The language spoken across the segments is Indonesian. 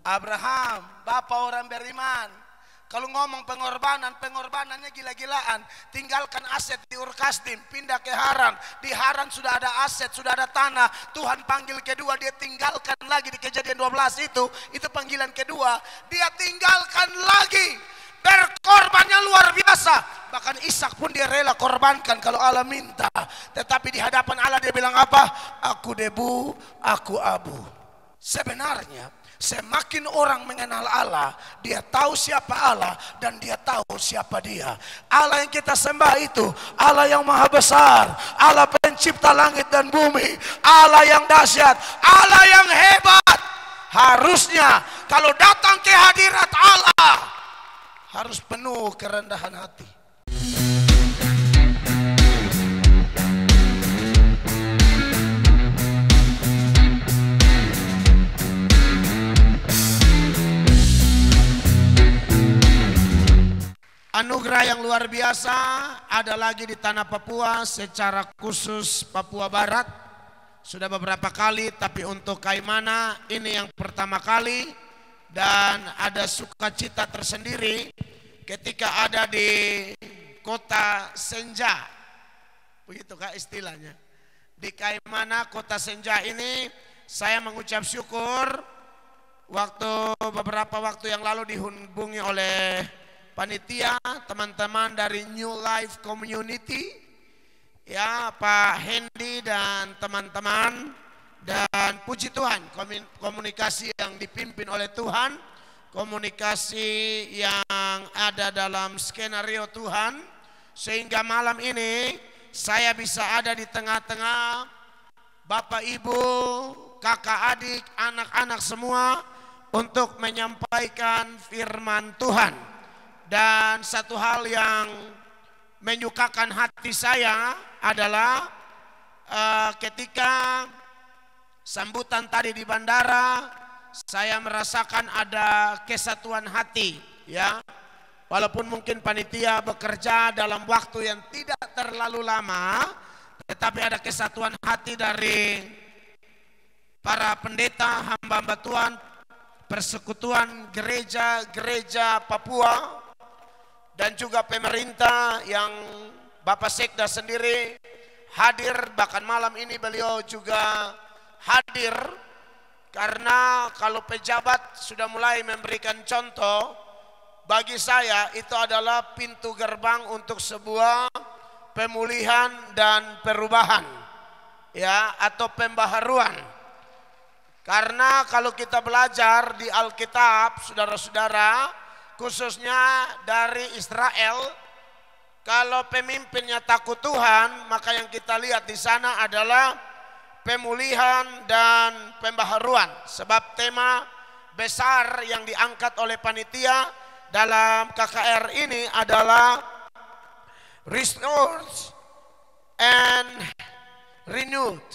Abraham, bapak orang beriman. Kalau ngomong pengorbanan, pengorbanannya gila-gilaan. Tinggalkan aset di Ur Kasdim, pindah ke Haran. Di Haran sudah ada aset, sudah ada tanah. Tuhan panggil kedua, dia tinggalkan lagi di Kejadian 12 itu panggilan kedua. Dia tinggalkan lagi. Berkorbannya luar biasa. Bahkan Ishak pun dia rela korbankan kalau Allah minta. Tetapi di hadapan Allah dia bilang apa? Aku debu, aku abu. Sebenarnya semakin orang mengenal Allah, dia tahu siapa Allah dan dia tahu siapa dia. Allah yang kita sembah itu Allah yang maha besar, Allah pencipta langit dan bumi, Allah yang dahsyat, Allah yang hebat. Harusnya kalau datang ke hadirat Allah harus penuh kerendahan hati. Anugerah yang luar biasa ada lagi di tanah Papua, secara khusus Papua Barat. Sudah beberapa kali, tapi untuk Kaimana ini yang pertama kali. Dan ada sukacita tersendiri ketika ada di kota Senja. Begitu kah istilahnya? Di Kaimana kota Senja ini saya mengucap syukur beberapa waktu yang lalu dihubungi oleh panitia, teman-teman dari New Life Community, ya Pak Hendy dan teman-teman, dan puji Tuhan komunikasi yang dipimpin oleh Tuhan, komunikasi yang ada dalam skenario Tuhan, sehingga malam ini saya bisa ada di tengah-tengah Bapak Ibu, kakak adik, anak-anak semua untuk menyampaikan firman Tuhan. Dan satu hal yang menyukakan hati saya adalah ketika sambutan tadi di bandara, saya merasakan ada kesatuan hati, ya. Walaupun mungkin panitia bekerja dalam waktu yang tidak terlalu lama, tetapi ada kesatuan hati dari para pendeta, hamba-hamba Tuhan, persekutuan gereja-gereja Papua, dan juga pemerintah yang Bapak Sekda sendiri hadir. Bahkan malam ini beliau juga hadir, karena kalau pejabat sudah mulai memberikan contoh, bagi saya itu adalah pintu gerbang untuk sebuah pemulihan dan perubahan, ya, atau pembaharuan. Karena kalau kita belajar di Alkitab, saudara-saudara, khususnya dari Israel, kalau pemimpinnya takut Tuhan, maka yang kita lihat di sana adalah pemulihan dan pembaharuan. Sebab tema besar yang diangkat oleh panitia dalam KKR ini adalah restored and renewed,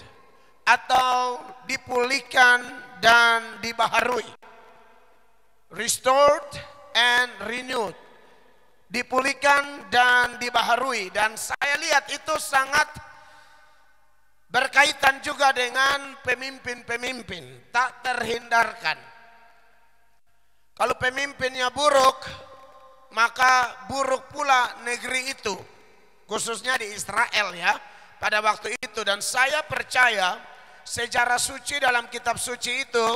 atau dipulihkan dan dibaharui. Restored and renewed, dipulihkan dan dibaharui. Dan saya lihat itu sangat berkaitan juga dengan pemimpin-pemimpin, tak terhindarkan. Kalau pemimpinnya buruk, maka buruk pula negeri itu, khususnya di Israel, ya, pada waktu itu. Dan saya percaya sejarah suci dalam kitab suci itu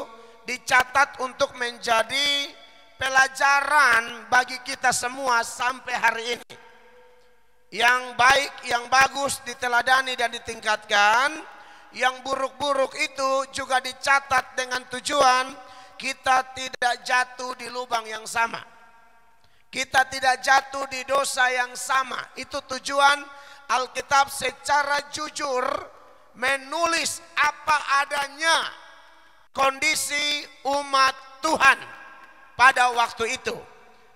dicatat untuk menjadi pelajaran bagi kita semua sampai hari ini. Yang baik, yang bagus diteladani dan ditingkatkan. Yang buruk-buruk itu juga dicatat dengan tujuan kita tidak jatuh di lubang yang sama, kita tidak jatuh di dosa yang sama. Itu tujuan Alkitab secara jujur menulis apa adanya kondisi umat Tuhan pada waktu itu.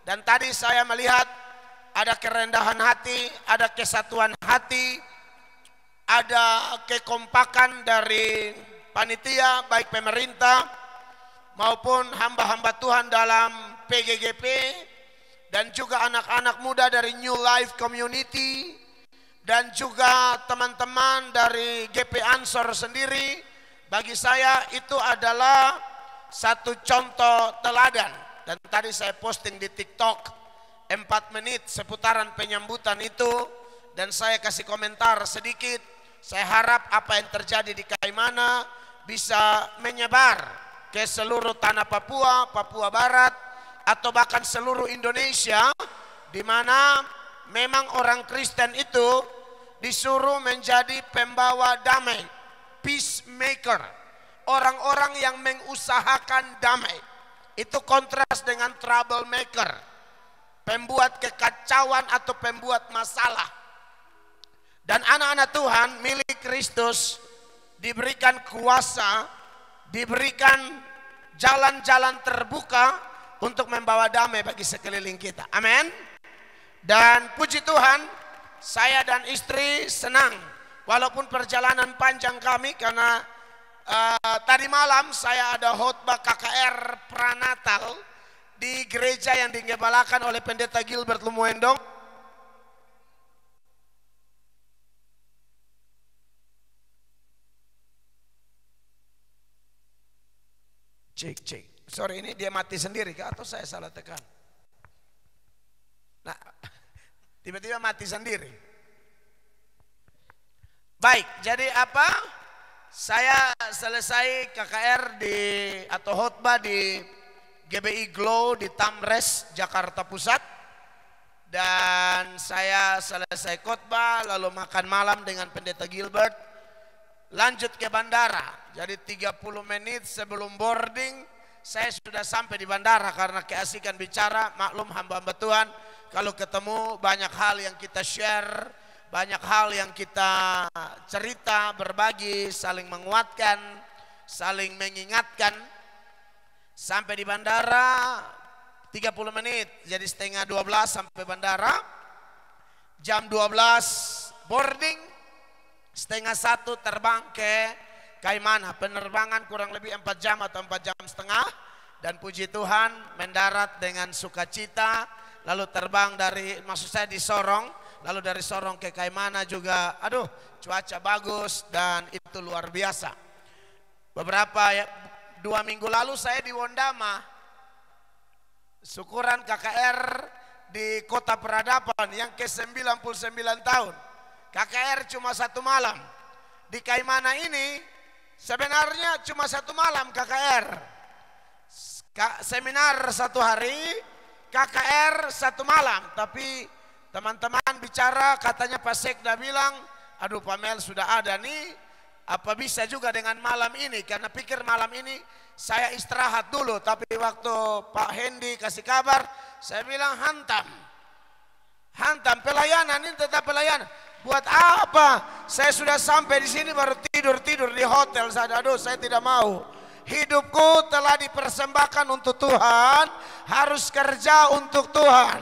Dan tadi saya melihat ada kerendahan hati, ada kesatuan hati, ada kekompakan dari panitia, baik pemerintah maupun hamba-hamba Tuhan dalam PGGP, dan juga anak-anak muda dari New Life Community, dan juga teman-teman dari GP Ansor sendiri. Bagi saya itu adalah satu contoh teladan. Dan tadi saya posting di TikTok 4 menit seputaran penyambutan itu, dan saya kasih komentar sedikit. Saya harap apa yang terjadi di Kaimana bisa menyebar ke seluruh tanah Papua, Papua Barat, atau bahkan seluruh Indonesia, di mana memang orang Kristen itu disuruh menjadi pembawa damai, peacemaker, orang-orang yang mengusahakan damai. Itu kontras dengan troublemaker, pembuat kekacauan atau pembuat masalah. Dan anak-anak Tuhan milik Kristus diberikan kuasa, diberikan jalan-jalan terbuka untuk membawa damai bagi sekeliling kita. Amin. Dan puji Tuhan, saya dan istri senang walaupun perjalanan panjang kami, karena tadi malam saya ada khotbah KKR Pranatal di gereja yang digembalakan oleh Pendeta Gilbert Lumuendong. Cek. Sorry, ini dia mati sendiri kah atau saya salah tekan? Nah, tiba-tiba mati sendiri. Baik, jadi apa? Saya selesai KKR atau khotbah di GBI Glow di Tamres, Jakarta Pusat. Dan saya selesai khotbah lalu makan malam dengan Pendeta Gilbert. Lanjut ke bandara. Jadi 30 menit sebelum boarding saya sudah sampai di bandara, karena keasikan bicara, maklum hamba-hamba Tuhan, kalau ketemu banyak hal yang kita share, banyak hal yang kita cerita, berbagi, saling menguatkan, saling mengingatkan. Sampai di bandara 30 menit, jadi setengah 12 sampai bandara. Jam 12 boarding, setengah 1 terbang ke Kaimana. Penerbangan kurang lebih 4 jam atau 4 jam setengah. Dan puji Tuhan mendarat dengan sukacita. Lalu terbang maksud saya di Sorong. Lalu dari Sorong ke Kaimana juga, cuaca bagus dan itu luar biasa. 2 minggu lalu saya di Wondama, syukuran KKR di Kota Peradaban yang ke-99 tahun. KKR cuma 1 malam. Di Kaimana ini sebenarnya cuma 1 malam KKR. Seminar 1 hari, KKR 1 malam. Tapi teman-teman bicara, katanya Pak Sekda bilang, aduh Pak Mel sudah ada nih, apa bisa juga dengan malam ini? Karena pikir malam ini saya istirahat dulu. Tapi waktu Pak Hendy kasih kabar, saya bilang hantam pelayanan ini, tetap pelayanan. Buat apa? Saya sudah sampai di sini baru tidur di hotel. Saya tidak mau. Hidupku telah dipersembahkan untuk Tuhan, harus kerja untuk Tuhan.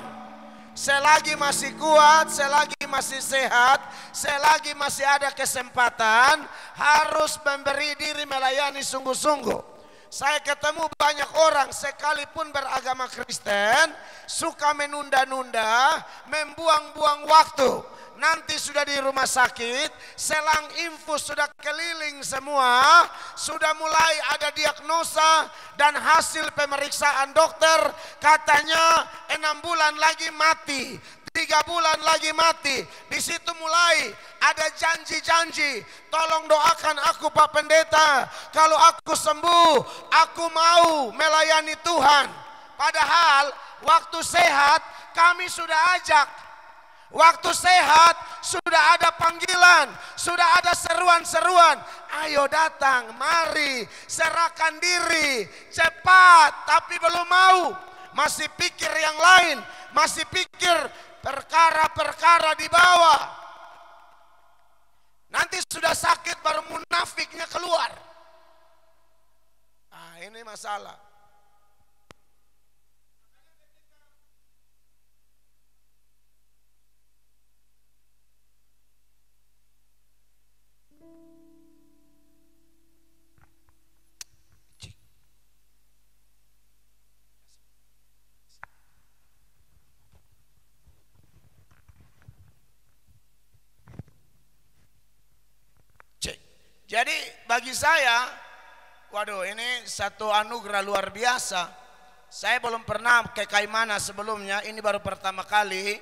Selagi masih kuat, selagi masih sehat, selagi masih ada kesempatan, harus memberi diri melayani sungguh-sungguh. Saya ketemu banyak orang sekalipun beragama Kristen, suka menunda-nunda, membuang-buang waktu. Nanti sudah di rumah sakit, selang infus sudah keliling semua, sudah mulai ada diagnosa dan hasil pemeriksaan dokter, katanya 6 bulan lagi mati, 3 bulan lagi mati. Di situ mulai ada janji-janji, tolong doakan aku Pak Pendeta, kalau aku sembuh, aku mau melayani Tuhan. Padahal waktu sehat kami sudah ajak. Waktu sehat sudah ada panggilan, sudah ada seruan-seruan. Ayo datang, mari, serahkan diri, cepat. Tapi belum mau, masih pikir yang lain, masih pikir perkara-perkara di bawah. Nanti sudah sakit baru munafiknya keluar. Ini masalah. Jadi bagi saya Waduh, ini satu anugerah luar biasa. Saya belum pernah ke Kaimana sebelumnya, ini baru pertama kali.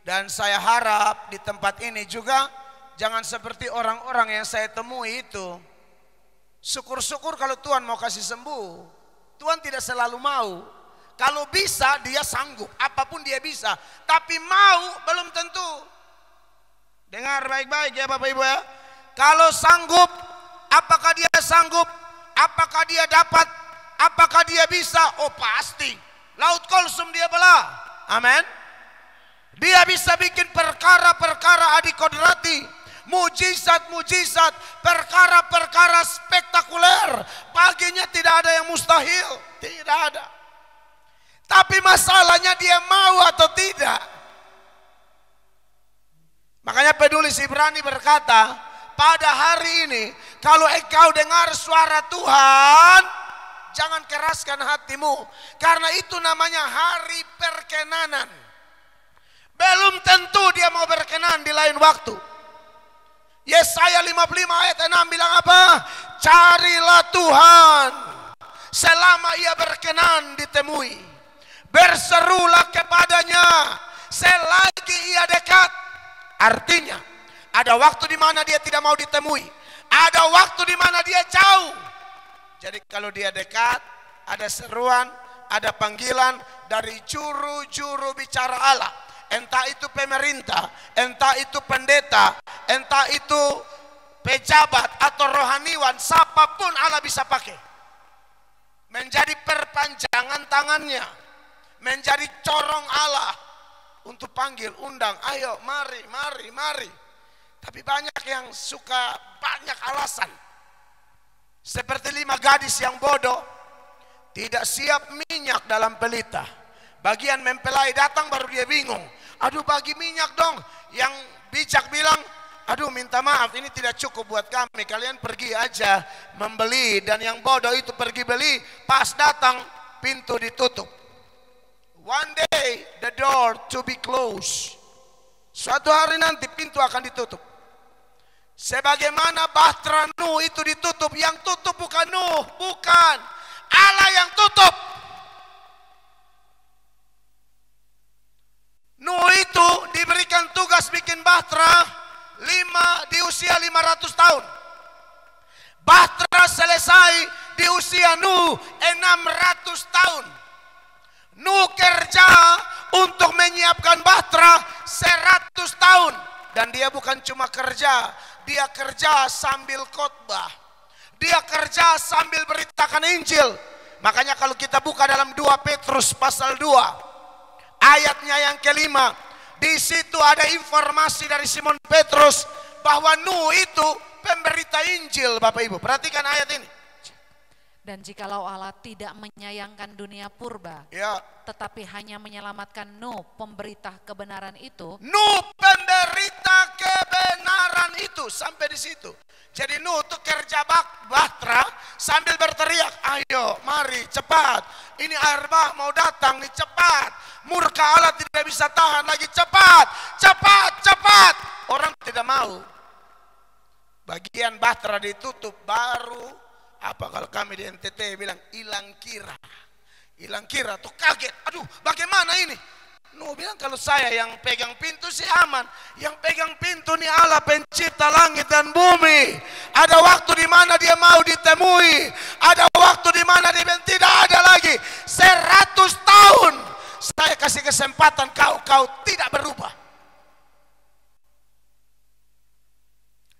Dan saya harap di tempat ini juga jangan seperti orang-orang yang saya temui itu. Syukur-syukur kalau Tuhan mau kasih sembuh. Tuhan tidak selalu mau. Kalau bisa dia sanggup, apapun dia bisa. Tapi mau belum tentu. Dengar baik-baik ya Bapak Ibu ya. Kalau sanggup, apakah dia sanggup? Apakah dia dapat? Apakah dia bisa? Oh pasti. Laut Kulsum dia belah. Amin. Dia bisa bikin perkara-perkara adikodrati, mujizat-mujizat, perkara-perkara spektakuler. Baginya tidak ada yang mustahil, tidak ada. Tapi masalahnya dia mau atau tidak. Makanya penulis Ibrani berkata, pada hari ini kalau engkau dengar suara Tuhan, jangan keraskan hatimu, karena itu namanya hari perkenanan. Belum tentu dia mau berkenan di lain waktu. Yesaya 55 ayat 6 bilang apa? Carilah Tuhan selama ia berkenan ditemui. Berserulah kepadanya selagi ia dekat. Artinya ada waktu di mana dia tidak mau ditemui, ada waktu di mana dia jauh. Jadi kalau dia dekat, ada seruan, ada panggilan dari juru-juru bicara Allah. Entah itu pemerintah, entah itu pendeta, entah itu pejabat atau rohaniwan, siapapun Allah bisa pakai. Menjadi perpanjangan tangannya, menjadi corong Allah untuk panggil, undang, ayo, mari, mari, mari. Tapi banyak yang suka banyak alasan. Seperti 5 gadis yang bodoh, tidak siap minyak dalam pelita. Bagian mempelai datang baru dia bingung. Aduh bagi minyak dong. Yang bijak bilang, aduh minta maaf ini tidak cukup buat kami. Kalian pergi aja membeli. Dan yang bodoh itu pergi beli. Pas datang pintu ditutup. One day the door to be closed. Suatu hari nanti pintu akan ditutup. Sebagaimana bahtera Nuh itu ditutup. Yang tutup bukan Nuh, bukan. Allah yang tutup. Nuh itu diberikan tugas bikin bahtera di usia 500 tahun. Bahtera selesai di usia Nuh 600 tahun. Nuh kerja untuk menyiapkan bahtera 100 tahun. Dan dia bukan cuma kerja, dia kerja sambil khotbah. Dia kerja sambil beritakan Injil. Makanya kalau kita buka dalam 2 Petrus pasal 2 ayatnya yang kelima, di situ ada informasi dari Simon Petrus bahwa Nuh itu pemberita Injil. Bapak Ibu perhatikan ayat ini. Dan jikalau Allah tidak menyayangkan dunia purba, ya, tetapi hanya menyelamatkan Nuh pemberita kebenaran itu. Nuh pemberita kebenaran itu, sampai di situ. Jadi Nuh tuh kerja bahtera sambil berteriak, ayo mari cepat, ini air bah mau datang nih, cepat. Murka Allah tidak bisa tahan lagi, cepat, cepat, cepat. Orang tidak mau. Bagian bahtera ditutup, baru apa kalau kami di NTT bilang hilang kira. Hilang kira tuh kaget, aduh bagaimana ini? Nuh bilang kalau saya yang pegang pintu sih aman. Yang pegang pintu nih Allah pencipta langit dan bumi. Ada waktu di mana dia mau ditemui. Ada waktu di mana dia bilang tidak ada lagi. 100 tahun saya kasih kesempatan kau tidak berubah.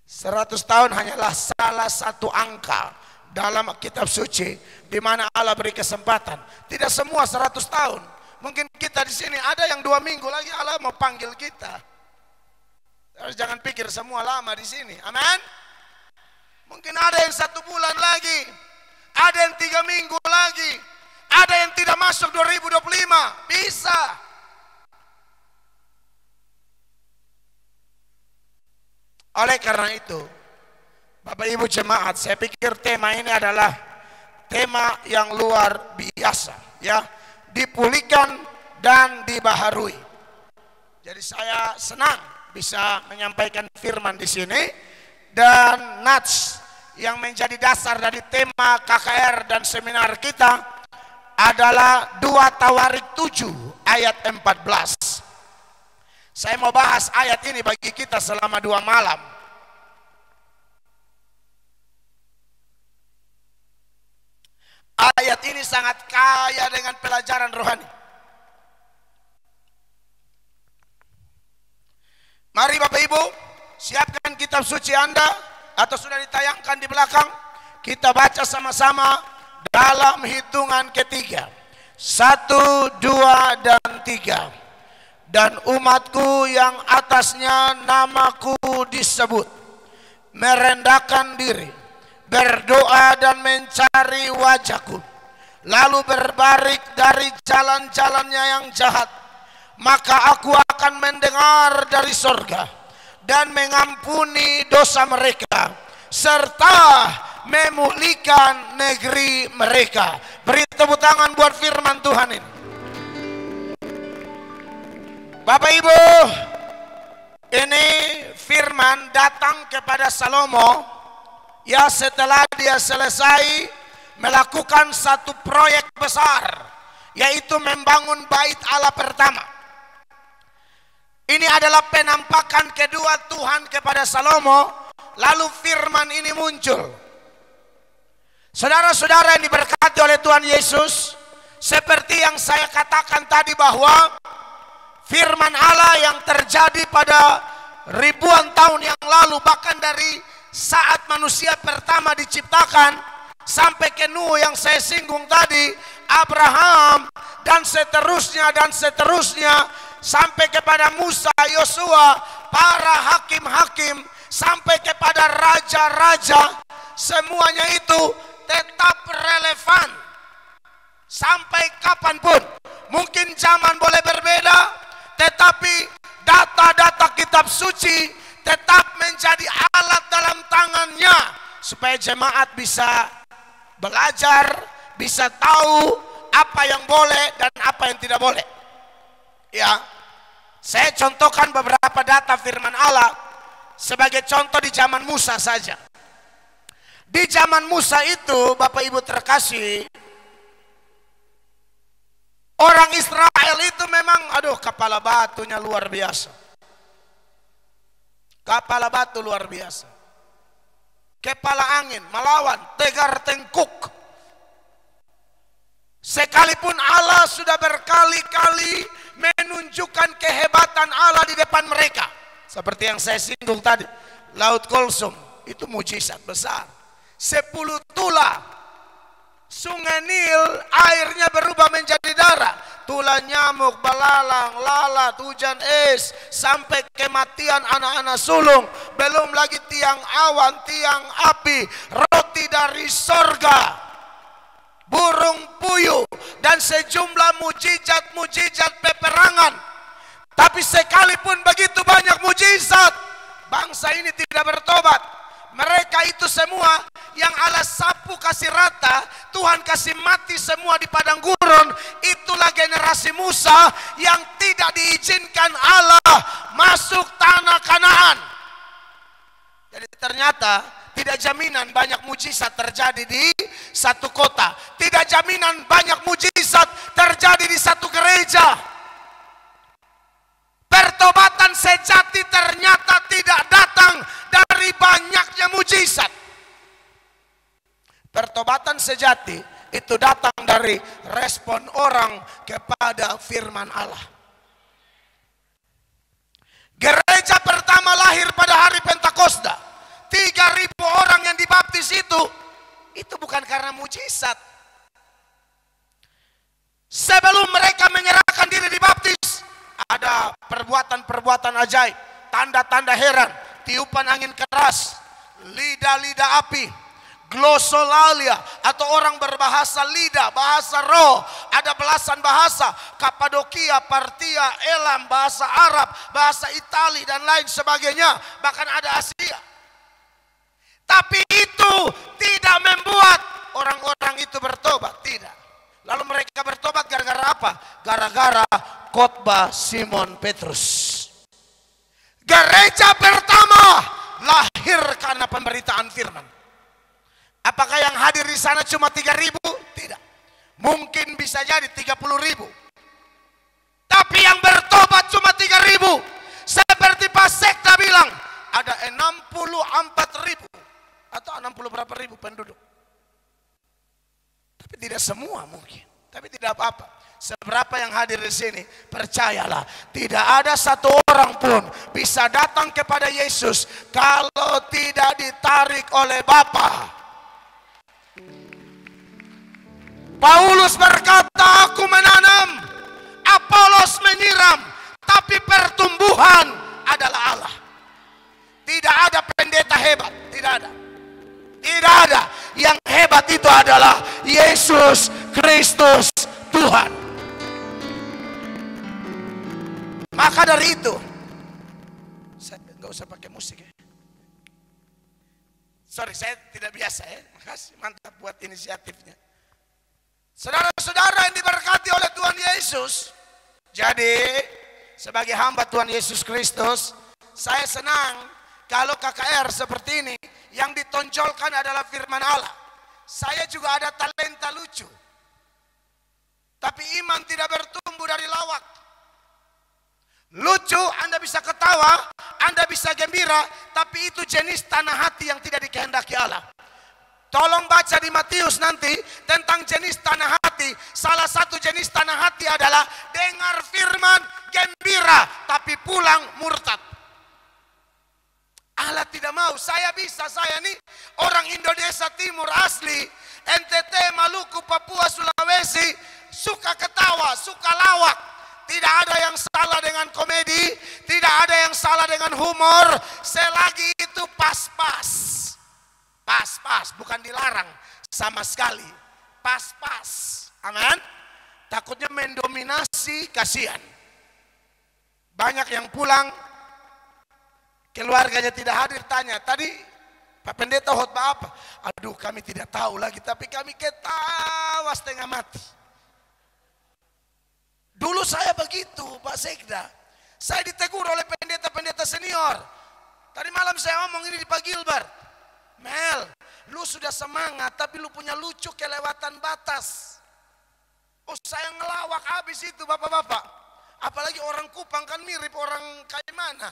100 tahun hanyalah salah satu angka dalam kitab suci di mana Allah beri kesempatan. Tidak semua 100 tahun. Mungkin kita di sini ada yang 2 minggu lagi Allah mau panggil kita. Terus jangan pikir semua lama di sini. Amin. Mungkin ada yang 1 bulan lagi, ada yang 3 minggu lagi, ada yang tidak masuk 2025. Bisa. Oleh karena itu, Bapak Ibu jemaat, saya pikir tema ini adalah tema yang luar biasa, ya. Dipulihkan dan dibaharui. Jadi saya senang bisa menyampaikan firman di sini dan nats yang menjadi dasar dari tema KKR dan seminar kita adalah 2 Tawarik 7 ayat 14. Saya mau bahas ayat ini bagi kita selama 2 malam. Ayat ini sangat kaya dengan pelajaran rohani. Mari Bapak Ibu, siapkan kitab suci Anda atau sudah ditayangkan di belakang. Kita baca sama-sama dalam hitungan ketiga. 1, 2, dan 3. Dan umatku yang atasnya namaku disebut, merendahkan diri, berdoa dan mencari wajahku, lalu berbalik dari jalan-jalannya yang jahat, maka aku akan mendengar dari sorga dan mengampuni dosa mereka, serta memulihkan negeri mereka. Beri tepuk tangan buat firman Tuhan ini. Bapak Ibu, ini firman datang kepada Salomo ya setelah dia selesai melakukan satu proyek besar, yaitu membangun bait Allah pertama. Ini adalah penampakan kedua Tuhan kepada Salomo, lalu firman ini muncul. Saudara-saudara yang diberkati oleh Tuhan Yesus, seperti yang saya katakan tadi bahwa firman Allah yang terjadi pada ribuan tahun yang lalu, bahkan dari saat manusia pertama diciptakan sampai ke Nuh yang saya singgung tadi, Abraham dan seterusnya sampai kepada Musa, Yosua, para hakim-hakim, sampai kepada raja-raja, semuanya itu tetap relevan sampai kapanpun. Mungkin zaman boleh berbeda, tetapi data-data kitab suci tetap menjadi alat dalam tangannya supaya jemaat bisa belajar, bisa tahu apa yang boleh dan apa yang tidak boleh. Ya, saya contohkan beberapa data firman Allah sebagai contoh di zaman Musa saja. Di zaman Musa itu, Bapak Ibu terkasih, orang Israel itu memang, kepala batunya luar biasa. Kepala batu luar biasa. Kepala angin, melawan, tegar tengkuk. Sekalipun Allah sudah berkali-kali menunjukkan kehebatan Allah di depan mereka. Seperti yang saya singgung tadi, Laut Kulsum, itu mujizat besar. 10 tula Sungai Nil airnya berubah menjadi darah. Tula nyamuk, belalang, lalat, hujan es, sampai kematian anak-anak sulung. Belum lagi tiang awan, tiang api, roti dari sorga, burung puyuh, dan sejumlah mujizat-mujizat peperangan. Tapi sekalipun begitu banyak mujizat, bangsa ini tidak bertobat. Mereka itu semua yang Allah sapu kasih rata, Tuhan kasih mati semua di padang gurun. Itulah generasi Musa yang tidak diizinkan Allah masuk tanah Kanaan. Jadi ternyata tidak jaminan banyak mujizat terjadi di satu kota, tidak jaminan banyak mujizat terjadi di satu gereja. Pertobatan sejati ternyata tidak datang dari banyaknya mujizat. Pertobatan sejati itu datang dari respon orang kepada firman Allah. Gereja pertama lahir pada hari Pentakosta. 3.000 orang yang dibaptis itu bukan karena mujizat. Sebelum mereka menyerahkan diri dibaptis, ada perbuatan-perbuatan ajaib, tanda-tanda heran, tiupan angin keras, lidah-lidah api, glosolalia atau orang berbahasa lidah, bahasa roh, ada belasan bahasa, Kapadokia, Partia, Elam, bahasa Arab, bahasa Itali dan lain sebagainya, bahkan ada Asia. Tapi itu tidak membuat orang-orang itu bertobat, tidak. Lalu mereka bertobat gara-gara apa? Gara-gara khotbah Simon Petrus. Gereja pertama lahir karena pemberitaan firman. Apakah yang hadir di sana cuma 3.000? Tidak. Mungkin bisa jadi 30.000. Tapi yang bertobat cuma 3.000. Seperti Pak Sekda bilang, ada 64.000 atau 60 berapa ribu penduduk. Tapi tidak semua mungkin. Tapi tidak apa-apa. Seberapa yang hadir di sini, percayalah, tidak ada satu orang pun bisa datang kepada Yesus kalau tidak ditarik oleh Bapa. Paulus berkata, aku menanam, Apolos menyiram, tapi pertumbuhan adalah Allah. Tidak ada pendeta hebat, tidak ada. Tidak ada. Yang hebat itu adalah Yesus Kristus Tuhan. Maka dari itu, saya nggak usah pakai musik ya. Sorry, saya tidak biasa ya. Makasih, mantap buat inisiatifnya. Saudara-saudara yang diberkati oleh Tuhan Yesus. Jadi, sebagai hamba Tuhan Yesus Kristus, saya senang kalau KKR seperti ini, yang ditonjolkan adalah firman Allah. Saya juga ada talenta lucu. Tapi iman tidak bertumbuh dari lawak. Lucu, Anda bisa ketawa, Anda bisa gembira, tapi itu jenis tanah hati yang tidak dikehendaki Allah. Tolong baca di Matius nanti tentang jenis tanah hati. Salah satu jenis tanah hati adalah dengar firman, gembira, tapi pulang murtad. Allah tidak mau. Saya nih orang Indonesia Timur asli, NTT, Maluku, Papua, Sulawesi, suka ketawa, suka lawak. Tidak ada yang salah dengan komedi, tidak ada yang salah dengan humor, selagi itu pas-pas. Pas-pas, bukan dilarang sama sekali. Pas-pas. Amin. Takutnya mendominasi, kasihan. Banyak yang pulang, keluarganya tidak hadir, tanya, tadi Pak Pendeta khotbah apa? Aduh, kami tidak tahu lagi, tapi kami ketawa setengah mati. Dulu saya begitu, Pak Sekda. Saya ditegur oleh pendeta-pendeta senior. Tadi malam saya ngomong ini di Pak Gilbert. Mel, lu sudah semangat, tapi lu punya lucu kelewatan batas. Oh, saya ngelawak habis itu, bapak-bapak. Apalagi orang Kupang kan mirip orang kayak mana.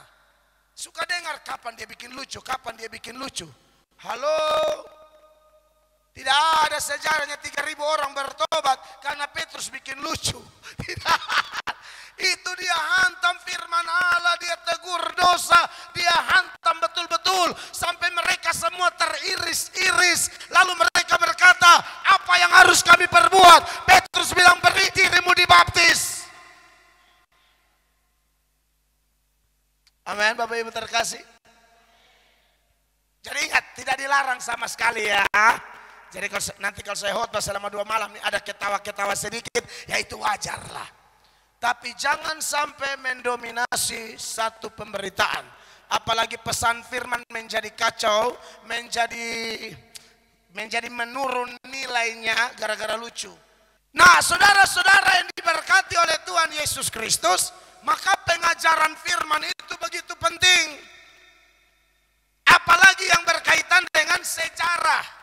Suka dengar kapan dia bikin lucu, kapan dia bikin lucu. Halo? Tidak ada sejarahnya 3.000 orang bertobat karena Petrus bikin lucu. Tidak. Itu dia hantam firman Allah, dia tegur dosa, dia hantam betul-betul sampai mereka semua teriris-iris. Lalu mereka berkata, apa yang harus kami perbuat? Petrus bilang, beri dirimu dibaptis. Amin, Bapak Ibu terkasih. Jadi ingat, tidak dilarang sama sekali ya. Jadi nanti kalau saya khotbah selama 2 malam ini ada ketawa-ketawa sedikit, ya itu wajar lah. Tapi jangan sampai mendominasi satu pemberitaan. Apalagi pesan firman menjadi kacau, menjadi menurun nilainya gara-gara lucu. Nah, saudara-saudara yang diberkati oleh Tuhan Yesus Kristus, maka pengajaran firman itu begitu penting. Apalagi yang berkaitan dengan sejarah.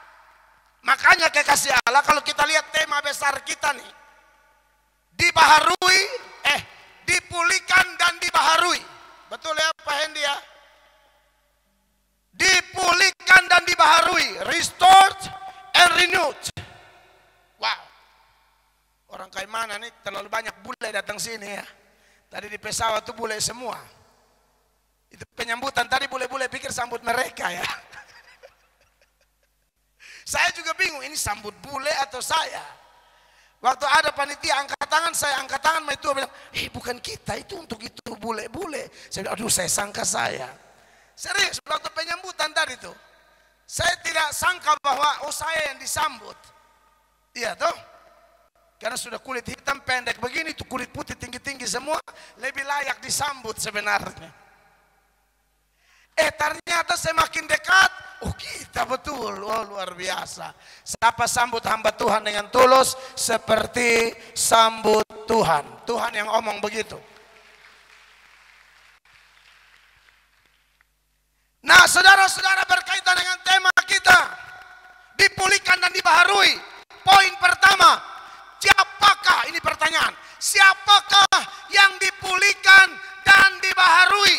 Makanya kekasih Allah, kalau kita lihat tema besar kita nih, dipulihkan dan dibaharui. Betul ya Pak Hendi ya? Dipulihkan dan dibaharui, restored and renewed. Wow. Orang kayak mana nih, terlalu banyak bule datang sini ya. Tadi di pesawat tuh bule semua. Itu penyambutan tadi bule-bule pikir sambut mereka ya. Saya juga bingung, ini sambut bule atau saya? Waktu ada panitia angkat tangan, saya angkat tangan, itu bilang, bukan kita, itu untuk itu bule-bule. Saya bilang, aduh saya sangka saya. Serius, waktu penyambutan tadi tuh, saya tidak sangka bahwa saya yang disambut. Iya toh? Karena sudah kulit hitam pendek begini, tuh kulit putih tinggi-tinggi semua, lebih layak disambut sebenarnya. Ternyata semakin dekat, kita betul, luar biasa. Siapa sambut hamba Tuhan dengan tulus, seperti sambut Tuhan. Tuhan yang omong begitu. Nah, saudara-saudara, berkaitan dengan tema kita, dipulihkan dan dibaharui. Poin pertama, siapakah, ini pertanyaan, siapakah yang dipulihkan dan dibaharui?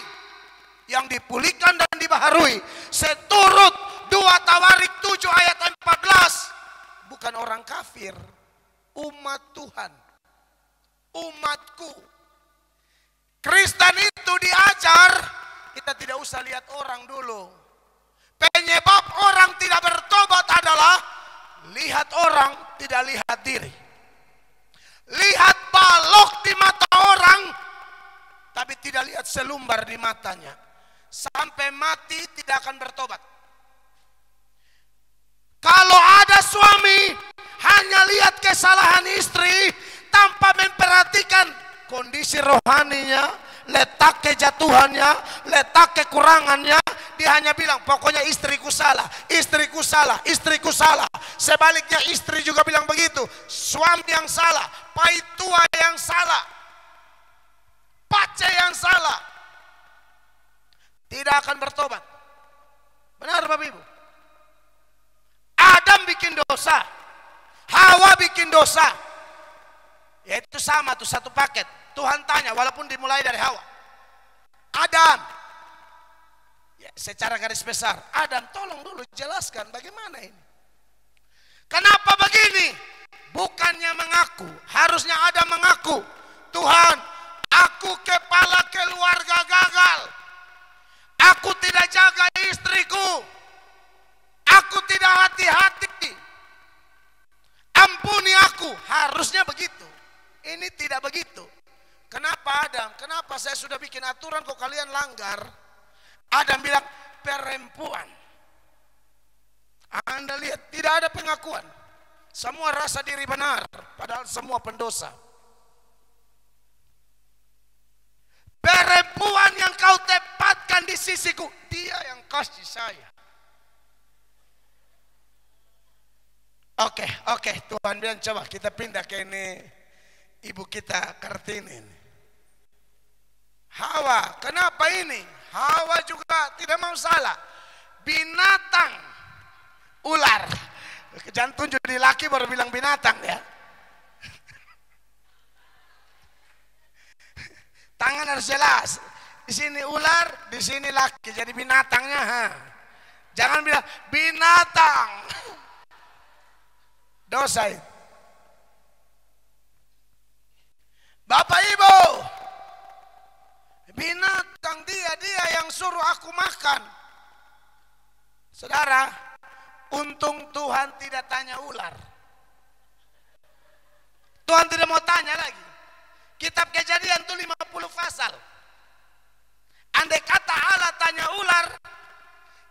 Yang dipulihkan dan dibaharui seturut 2 Tawarik 7 ayat 14, bukan orang kafir, umat Tuhan, umatku. Kristen itu diajar, kita tidak usah lihat orang dulu. Penyebab orang tidak bertobat adalah lihat orang, tidak lihat diri. Lihat balok di mata orang, tapi tidak lihat selumbar di matanya. Sampai mati tidak akan bertobat. Kalau ada suami hanya lihat kesalahan istri tanpa memperhatikan kondisi rohaninya, letak kejatuhannya, letak kekurangannya, dia hanya bilang pokoknya istriku salah, istriku salah, istriku salah. Sebaliknya istri juga bilang begitu, suami yang salah, paitua yang salah, pace yang salah, tidak akan bertobat. Benar Bapak Ibu? Adam bikin dosa, Hawa bikin dosa, yaitu sama tuh, satu paket. Tuhan tanya, walaupun dimulai dari Hawa, Adam, ya, secara garis besar, Adam tolong dulu jelaskan bagaimana ini. Kenapa begini? Bukannya mengaku, harusnya Adam mengaku, Tuhan, aku kepala keluarga gagal, aku tidak jaga istriku, aku tidak hati-hati, ampuni aku. Harusnya begitu. Ini tidak begitu. Kenapa Adam? Kenapa saya sudah bikin aturan kok kalian langgar? Adam bilang perempuan. Anda lihat tidak ada pengakuan. Semua rasa diri benar, padahal semua pendosa. Perempuan yang kau tempatkan di sisiku, dia yang kasih saya. Oke, Tuhan bilang coba kita pindah ke ini, ibu kita Kartini ini. Hawa, kenapa ini? Hawa juga tidak mau salah. Binatang, ular. Jangan tunjuk di laki baru bilang binatang ya. Tangan harus jelas. Di sini ular, di sini laki. Jadi binatangnya. Jangan bilang binatang. Dosa itu. Bapak Ibu, binatang dia yang suruh aku makan. Saudara, untung Tuhan tidak tanya ular. Tuhan tidak mau tanya lagi. Kitab Kejadian itu 50 pasal. Andai kata Allah tanya ular,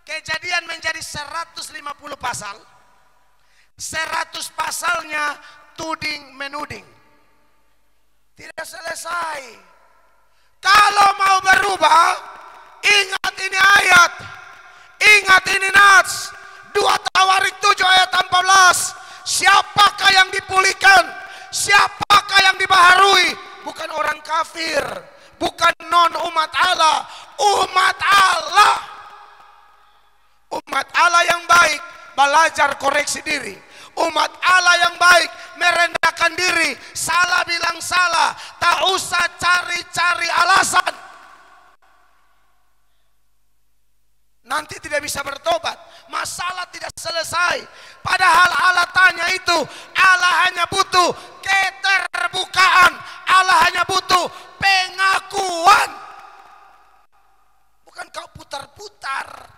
Kejadian menjadi 150 pasal. 100 pasalnya tuding menuding. Tidak selesai. Kalau mau berubah, ingat ini ayat, ingat ini nats 2 Tawarik 7 ayat 14. Siapakah yang dipulihkan? Siapakah yang dibaharui? Bukan orang kafir, bukan non umat Allah, umat Allah. Umat Allah yang baik belajar koreksi diri. Umat Allah yang baik merendahkan diri. Salah bilang salah, tak usah cari-cari alasan. Nanti tidak bisa bertobat, masalah tidak selesai. Padahal Allah tanya itu, Allah hanya butuh keterbukaan, Allah hanya butuh pengakuan. Bukan kau putar-putar.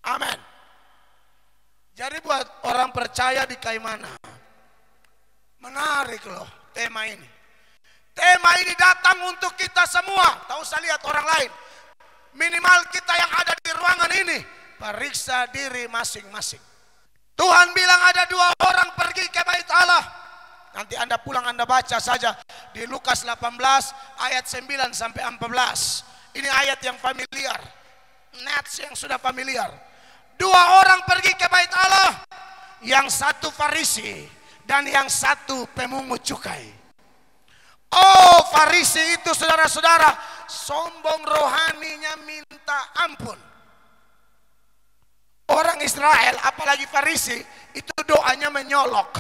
Amin. Jadi buat orang percaya di Kaimana, menarik loh tema ini. Tema ini datang untuk kita semua. Tak usah lihat orang lain. Minimal kita yang ada di ruangan ini, periksa diri masing-masing. Tuhan bilang ada 2 orang pergi ke bait Allah. Nanti Anda pulang Anda baca saja di Lukas 18 ayat 9 sampai 14. Ini ayat yang familiar. Nats yang sudah familiar. 2 orang pergi ke bait Allah. Yang satu Farisi dan yang satu pemungut cukai. Oh, Farisi itu saudara-saudara, sombong rohaninya minta ampun. Orang Israel, apalagi Farisi, itu doanya menyolok.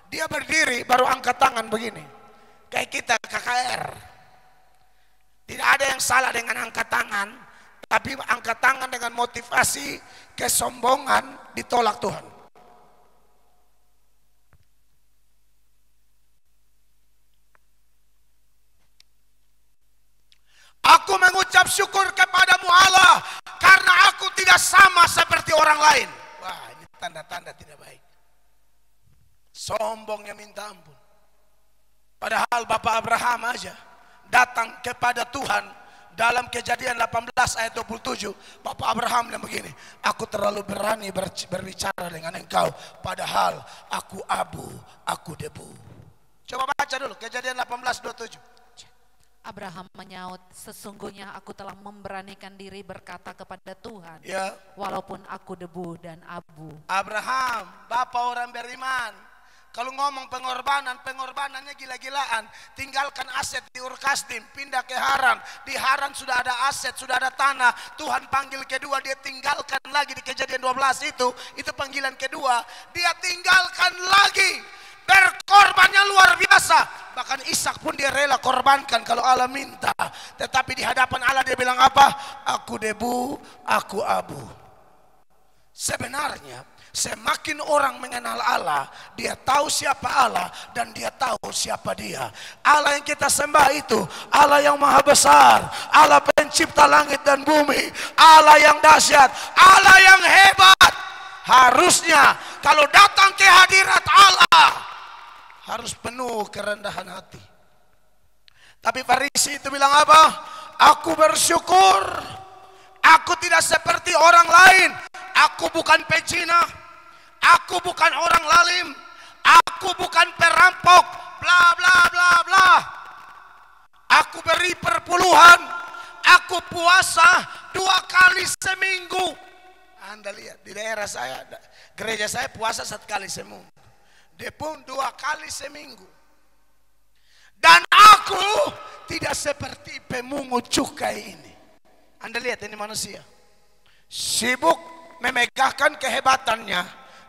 Dia berdiri baru angkat tangan begini. Kayak kita KKR. Tidak ada yang salah dengan angkat tangan, tapi angkat tangan dengan motivasi kesombongan ditolak Tuhan. Aku mengucap syukur kepadamu Allah, karena aku tidak sama seperti orang lain. Wah, ini tanda-tanda tidak baik. Sombongnya minta ampun. Padahal Bapak Abraham aja datang kepada Tuhan dalam Kejadian 18 ayat 27. Bapak Abraham bilang begini, aku terlalu berani berbicara dengan engkau, padahal aku abu, aku debu. Coba baca dulu Kejadian 18:27. Abraham menyaut, sesungguhnya aku telah memberanikan diri berkata kepada Tuhan, Ya. walaupun aku debu dan abu. Abraham, bapak orang beriman. Kalau ngomong pengorbanan, pengorbanannya gila-gilaan. Tinggalkan aset di Ur Kasdim, pindah ke Haran. Di Haran sudah ada aset, sudah ada tanah. Tuhan panggil kedua, dia tinggalkan lagi di Kejadian 12 itu panggilan kedua. Dia tinggalkan lagi. Berkorbannya luar biasa. Bahkan Ishak pun dia rela korbankan kalau Allah minta. Tetapi di hadapan Allah dia bilang apa? Aku debu, aku abu. Sebenarnya semakin orang mengenal Allah, dia tahu siapa Allah dan dia tahu siapa dia. Allah yang kita sembah itu Allah yang maha besar, Allah pencipta langit dan bumi, Allah yang dahsyat, Allah yang hebat. Harusnya kalau datang ke hadirat Allah harus penuh kerendahan hati. Tapi Farisi itu bilang apa? Aku bersyukur, aku tidak seperti orang lain. Aku bukan pezina, aku bukan orang lalim, aku bukan perampok, bla bla bla bla. Aku beri perpuluhan, aku puasa 2 kali seminggu. Anda lihat di daerah saya, gereja saya puasa 1 kali seminggu. Dia pun 2 kali seminggu. Dan aku tidak seperti pemungut cukai ini. Anda lihat ini manusia. Sibuk memegahkan kehebatannya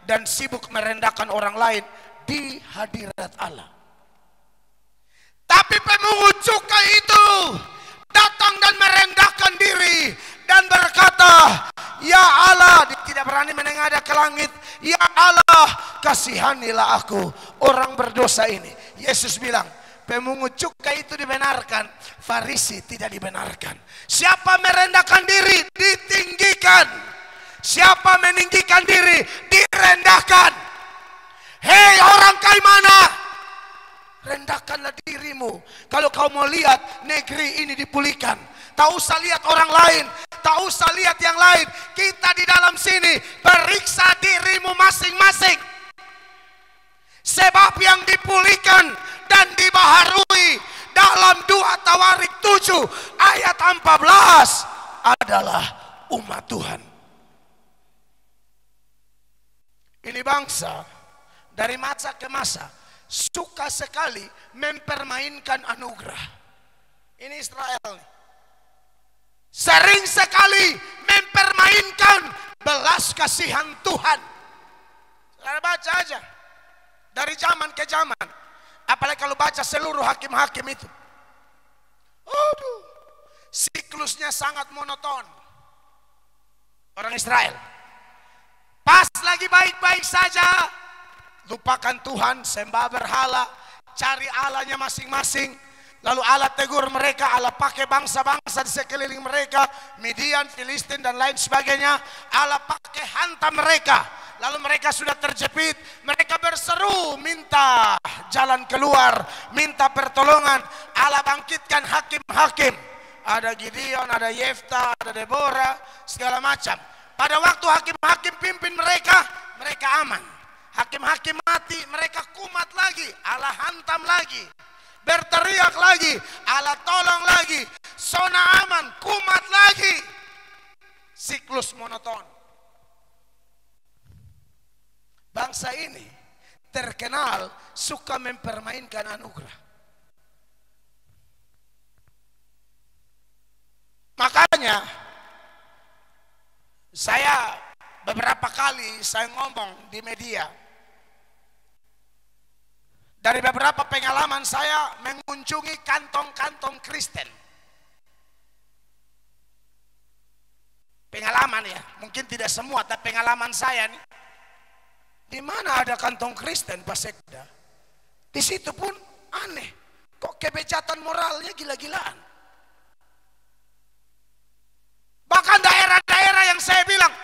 dan sibuk merendahkan orang lain di hadirat Allah. Tapi pemungut cukai itu datang dan merendahkan diri dan berkata, ya Allah, dia tidak berani menengadah ke langit. Ya Allah, kasihanilah aku, orang berdosa ini. Yesus bilang, pemungut cukai itu dibenarkan, Farisi tidak dibenarkan. Siapa merendahkan diri, ditinggikan. Siapa meninggikan diri, direndahkan. Hei orang Kaimana, rendahkanlah dirimu. Kalau kau mau lihat negeri ini dipulihkan, tak usah lihat orang lain, tak usah lihat yang lain. Kita di dalam sini, periksa dirimu masing-masing. Sebab yang dipulihkan dan dibaharui dalam 2 Tawarik 7 ayat 14 adalah umat Tuhan. Ini bangsa dari masa ke masa suka sekali mempermainkan anugerah. Ini Israel. Sering sekali mempermainkan belas kasihan Tuhan. Saudara baca aja dari zaman ke zaman. Apalagi kalau baca seluruh hakim-hakim itu. Aduh, siklusnya sangat monoton. Orang Israel. Pas lagi baik-baik saja, lupakan Tuhan, sembah berhala, cari Allahnya masing-masing. Lalu Allah tegur mereka, Allah pakai bangsa-bangsa di sekeliling mereka, Midian, Filistin dan lain sebagainya. Allah pakai hantam mereka. Lalu mereka sudah terjepit, mereka berseru minta jalan keluar, minta pertolongan. Allah bangkitkan hakim-hakim. Ada Gideon, ada Yefta, ada Deborah, segala macam. Pada waktu hakim-hakim pimpin mereka, mereka aman. Hakim-hakim mati, mereka kumat lagi, Allah hantam lagi. Berteriak lagi, Allah tolong lagi. Zona aman, kumat lagi. Siklus monoton. Bangsa ini terkenal suka mempermainkan anugerah. Makanya saya beberapa kali saya ngomong di media. Dari beberapa pengalaman saya mengunjungi kantong-kantong Kristen. Pengalaman ya, mungkin tidak semua, tapi pengalaman saya nih. Di mana ada kantong Kristen Pak Sekda? Di situ pun aneh. Kok kebejatan moralnya gila-gilaan. Bahkan daerah-daerah yang saya bilang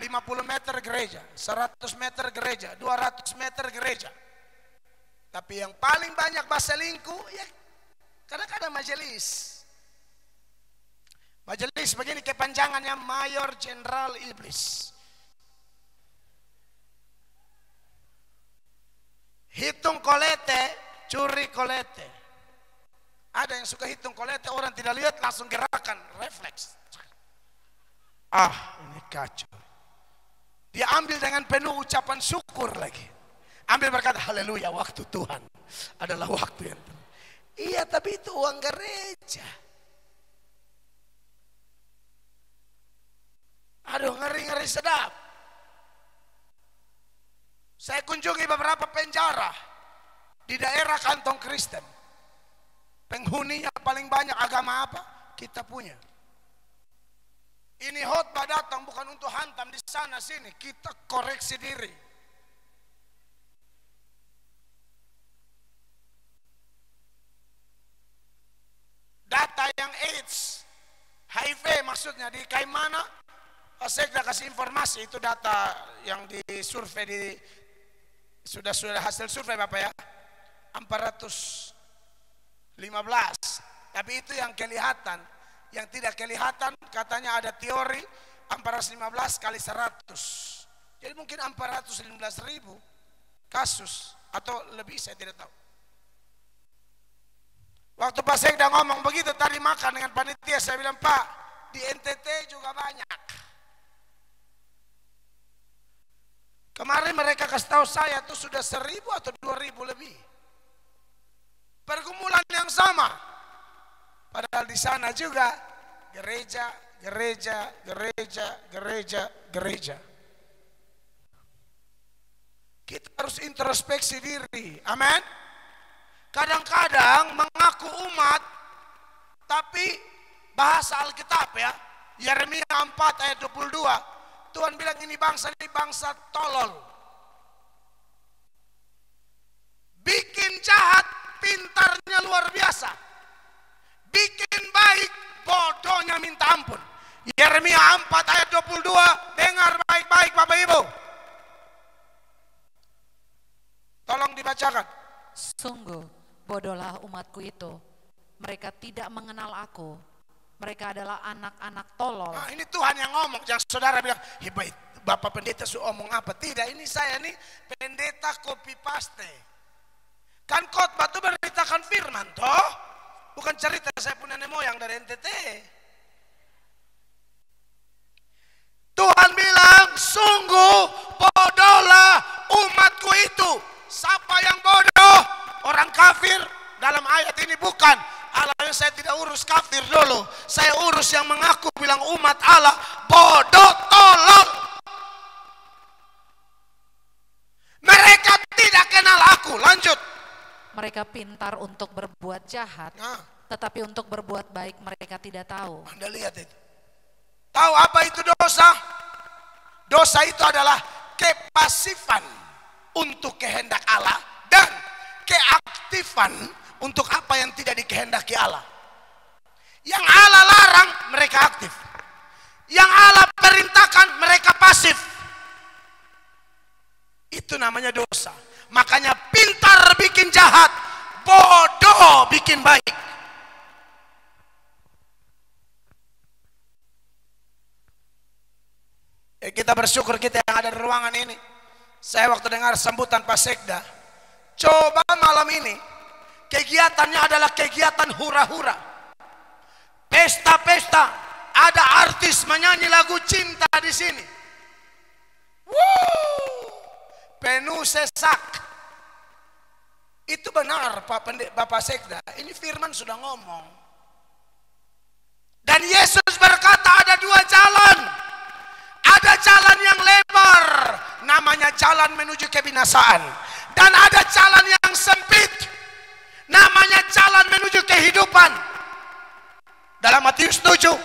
50 meter gereja, 100 meter gereja, 200 meter gereja. Tapi yang paling banyak selingkuh ya kadang-kadang majelis. Majelis begini kepanjangannya Mayor Jenderal Iblis. Hitung kolete, curi kolete. Ada yang suka hitung kolete, orang tidak lihat langsung gerakan, refleks. Ini kacau. Dia ambil dengan penuh ucapan syukur lagi. Ambil berkata, haleluya, waktu Tuhan adalah waktu yang tepat. Iya, tapi itu uang gereja. Aduh, ngeri-ngeri sedap. Saya kunjungi beberapa penjara di daerah kantong Kristen. Penghuninya paling banyak agama apa? Kita punya. Ini khotbah datang bukan untuk hantam di sana sini, kita koreksi diri. Data yang AIDS, HIV maksudnya di Kaimana, saya sudah kasih informasi, itu data yang disurvei sudah hasil survei Bapak ya, 415. Tapi itu yang kelihatan, yang tidak kelihatan katanya ada teori 415 kali 100. Jadi mungkin 415.000 kasus atau lebih, saya tidak tahu. Waktu Pak Sekda ngomong begitu tadi makan dengan panitia, saya bilang, Pak, di NTT juga banyak. Kemarin mereka kasih tahu saya tuh sudah 1.000 atau 2.000 lebih. Pergumulan yang sama. Padahal di sana juga gereja, gereja, gereja, gereja, gereja. Kita harus introspeksi diri. Amin. Kadang-kadang mengaku umat, tapi bahasa Alkitab ya, Yeremia 4 ayat 22, Tuhan bilang ini bangsa tolol. Bikin jahat, pintarnya luar biasa. Bikin baik, bodohnya minta ampun. Yeremia 4 ayat 22, dengar baik-baik Bapak Ibu. Tolong dibacakan. Sungguh bodohlah umatku itu, mereka tidak mengenal aku, mereka adalah anak-anak tolol. Nah, ini Tuhan yang ngomong, jangan saudara bilang, baik, Bapak Pendeta su omong apa? Tidak, ini saya nih pendeta copy paste. Kan khotbah itu beritakan firman toh, bukan cerita saya punya nenek moyang dari NTT. Tuhan bilang, sungguh bodohlah umatku itu. Siapa yang bodoh? Orang kafir. Dalam ayat ini bukan. Allah yang saya tidak urus kafir dulu. Saya urus yang mengaku bilang umat Allah bodoh, tolol. Mereka tidak kenal aku. Lanjut. Mereka pintar untuk berbuat jahat, tetapi untuk berbuat baik mereka tidak tahu. Anda lihat itu. Tahu apa itu dosa? Dosa itu adalah kepasifan untuk kehendak Allah dan keaktifan untuk apa yang tidak dikehendaki Allah. Yang Allah larang mereka aktif, yang Allah perintahkan mereka pasif. Itu namanya dosa. Makanya pintar bikin jahat, bodoh bikin baik. Kita bersyukur kita yang ada di ruangan ini. Saya waktu dengar sambutan Pak Sekda, coba malam ini kegiatannya adalah kegiatan hura-hura, pesta-pesta, ada artis menyanyi lagu cinta di sini. Penuh sesak. Itu benar Bapak Sekda, ini firman sudah ngomong. Dan Yesus berkata ada dua jalan. Ada jalan yang lebar namanya jalan menuju kebinasaan. Dan ada jalan yang sempit, namanya jalan menuju kehidupan. Dalam Matius 7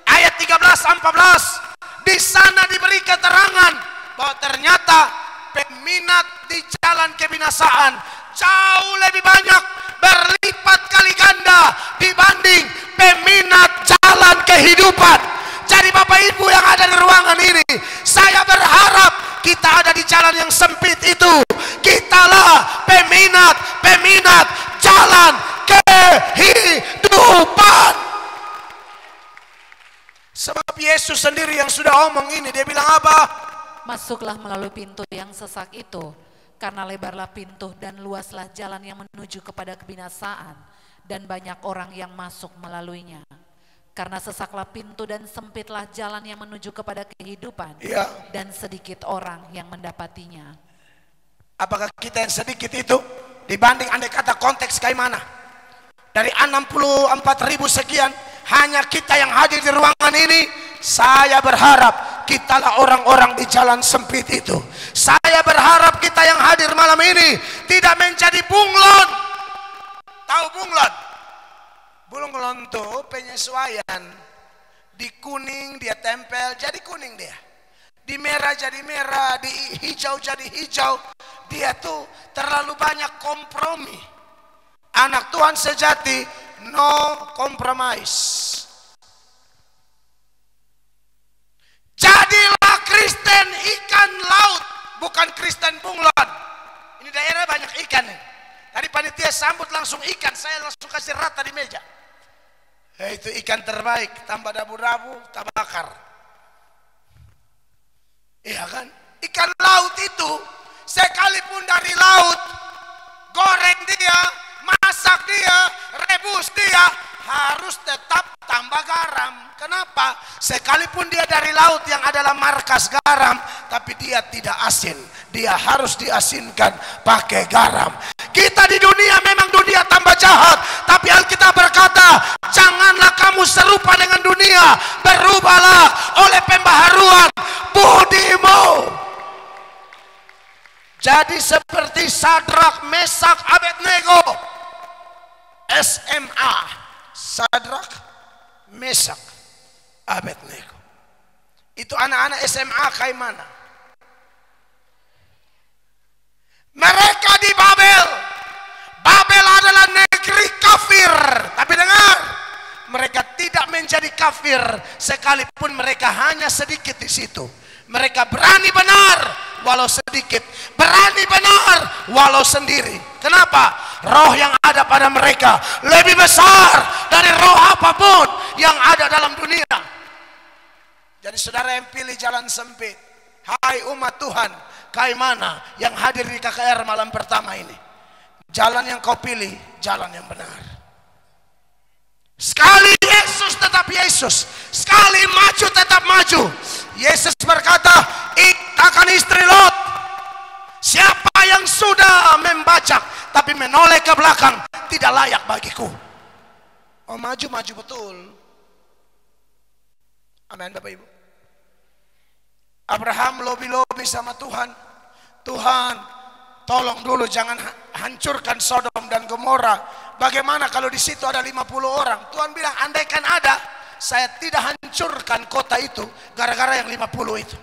ayat 13-14, di sana diberi keterangan bahwa ternyata peminat di jalan kebinasaan jauh lebih banyak, berlipat kali ganda dibanding peminat jalan kehidupan. Jadi Bapak Ibu yang ada di ruangan ini, saya berharap kita ada di jalan yang sempit itu. Kitalah peminat jalan kehidupan. Sebab Yesus sendiri yang sudah omong ini, dia bilang apa? Masuklah melalui pintu yang sesak itu, karena lebarlah pintu dan luaslah jalan yang menuju kepada kebinasaan, dan banyak orang yang masuk melaluinya. Karena sesaklah pintu dan sempitlah jalan yang menuju kepada kehidupan, dan sedikit orang yang mendapatinya. Apakah kita yang sedikit itu dibanding andai kata konteks kayak mana? Dari 64.000 sekian, hanya kita yang hadir di ruangan ini. Saya berharap kitalah orang-orang di jalan sempit itu. Saya berharap kita yang hadir malam ini tidak menjadi bunglon. Tahu bunglon? Bunglon itu penyesuaian. Di kuning dia tempel jadi kuning dia. Di merah jadi merah, di hijau jadi hijau. Dia tuh terlalu banyak kompromi. Anak Tuhan sejati no compromise. Jadilah Kristen ikan laut, bukan Kristen bunglon. Ini daerah banyak ikan nih. Tadi panitia sambut langsung ikan, saya langsung kasih rata di meja. Itu ikan terbaik, tambah dabu-dabu, tak bakar. Iya kan? Ikan laut itu sekalipun dari laut, goreng dia, masak dia, rebus dia, harus tetap tambah garam. Kenapa? Sekalipun dia dari laut yang adalah markas garam, tapi dia tidak asin. Dia harus diasinkan pakai garam. Kita di dunia memang dunia tambah jahat, tapi Alkitab berkata, janganlah kamu serupa dengan dunia, berubahlah oleh pembaharuan budimu. Jadi seperti Sadrak, Mesak, Abednego, SMA, Sadrak, Mesak, Abednego. Itu anak-anak SMA kayak mana? Mereka di Babel. Babel adalah negeri kafir. Tapi dengar, mereka tidak menjadi kafir sekalipun mereka hanya sedikit di situ. Mereka berani benar walau sedikit, berani benar walau sendiri. Kenapa? Roh yang ada pada mereka lebih besar dari roh apapun yang ada dalam dunia. Jadi saudara yang pilih jalan sempit, hai umat Tuhan, kayak mana yang hadir di KKR malam pertama ini? Jalan yang kau pilih, jalan yang benar. Sekali Yesus tetap Yesus, sekali maju tetap maju. Yesus berkata, iktakan istri Lot. Siapa yang sudah membajak tapi menoleh ke belakang, tidak layak bagiku. Oh, maju-maju betul. Amin Bapak Ibu. Abraham lobi-lobi sama Tuhan. Tuhan, tolong dulu jangan hancurkan Sodom dan Gomora. Bagaimana kalau di situ ada 50 orang? Tuhan bilang, andaikan ada, saya tidak hancurkan kota itu gara-gara yang 50 itu.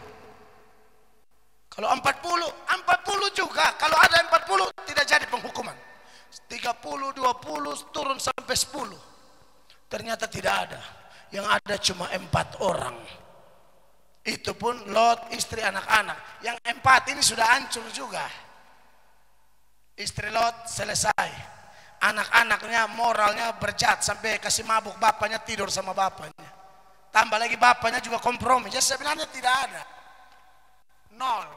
Kalau 40 juga. Kalau ada 40 tidak jadi penghukuman. 30, 20 turun sampai 10. Ternyata tidak ada. Yang ada cuma 4 orang. Itu pun Lot, istri, anak-anak. Yang 4 ini sudah hancur juga. Istri Lot selesai. Anak-anaknya moralnya berjahat sampai kasih mabuk bapaknya, tidur sama bapaknya. Tambah lagi bapaknya juga kompromi. Jadi sebenarnya tidak ada. 0.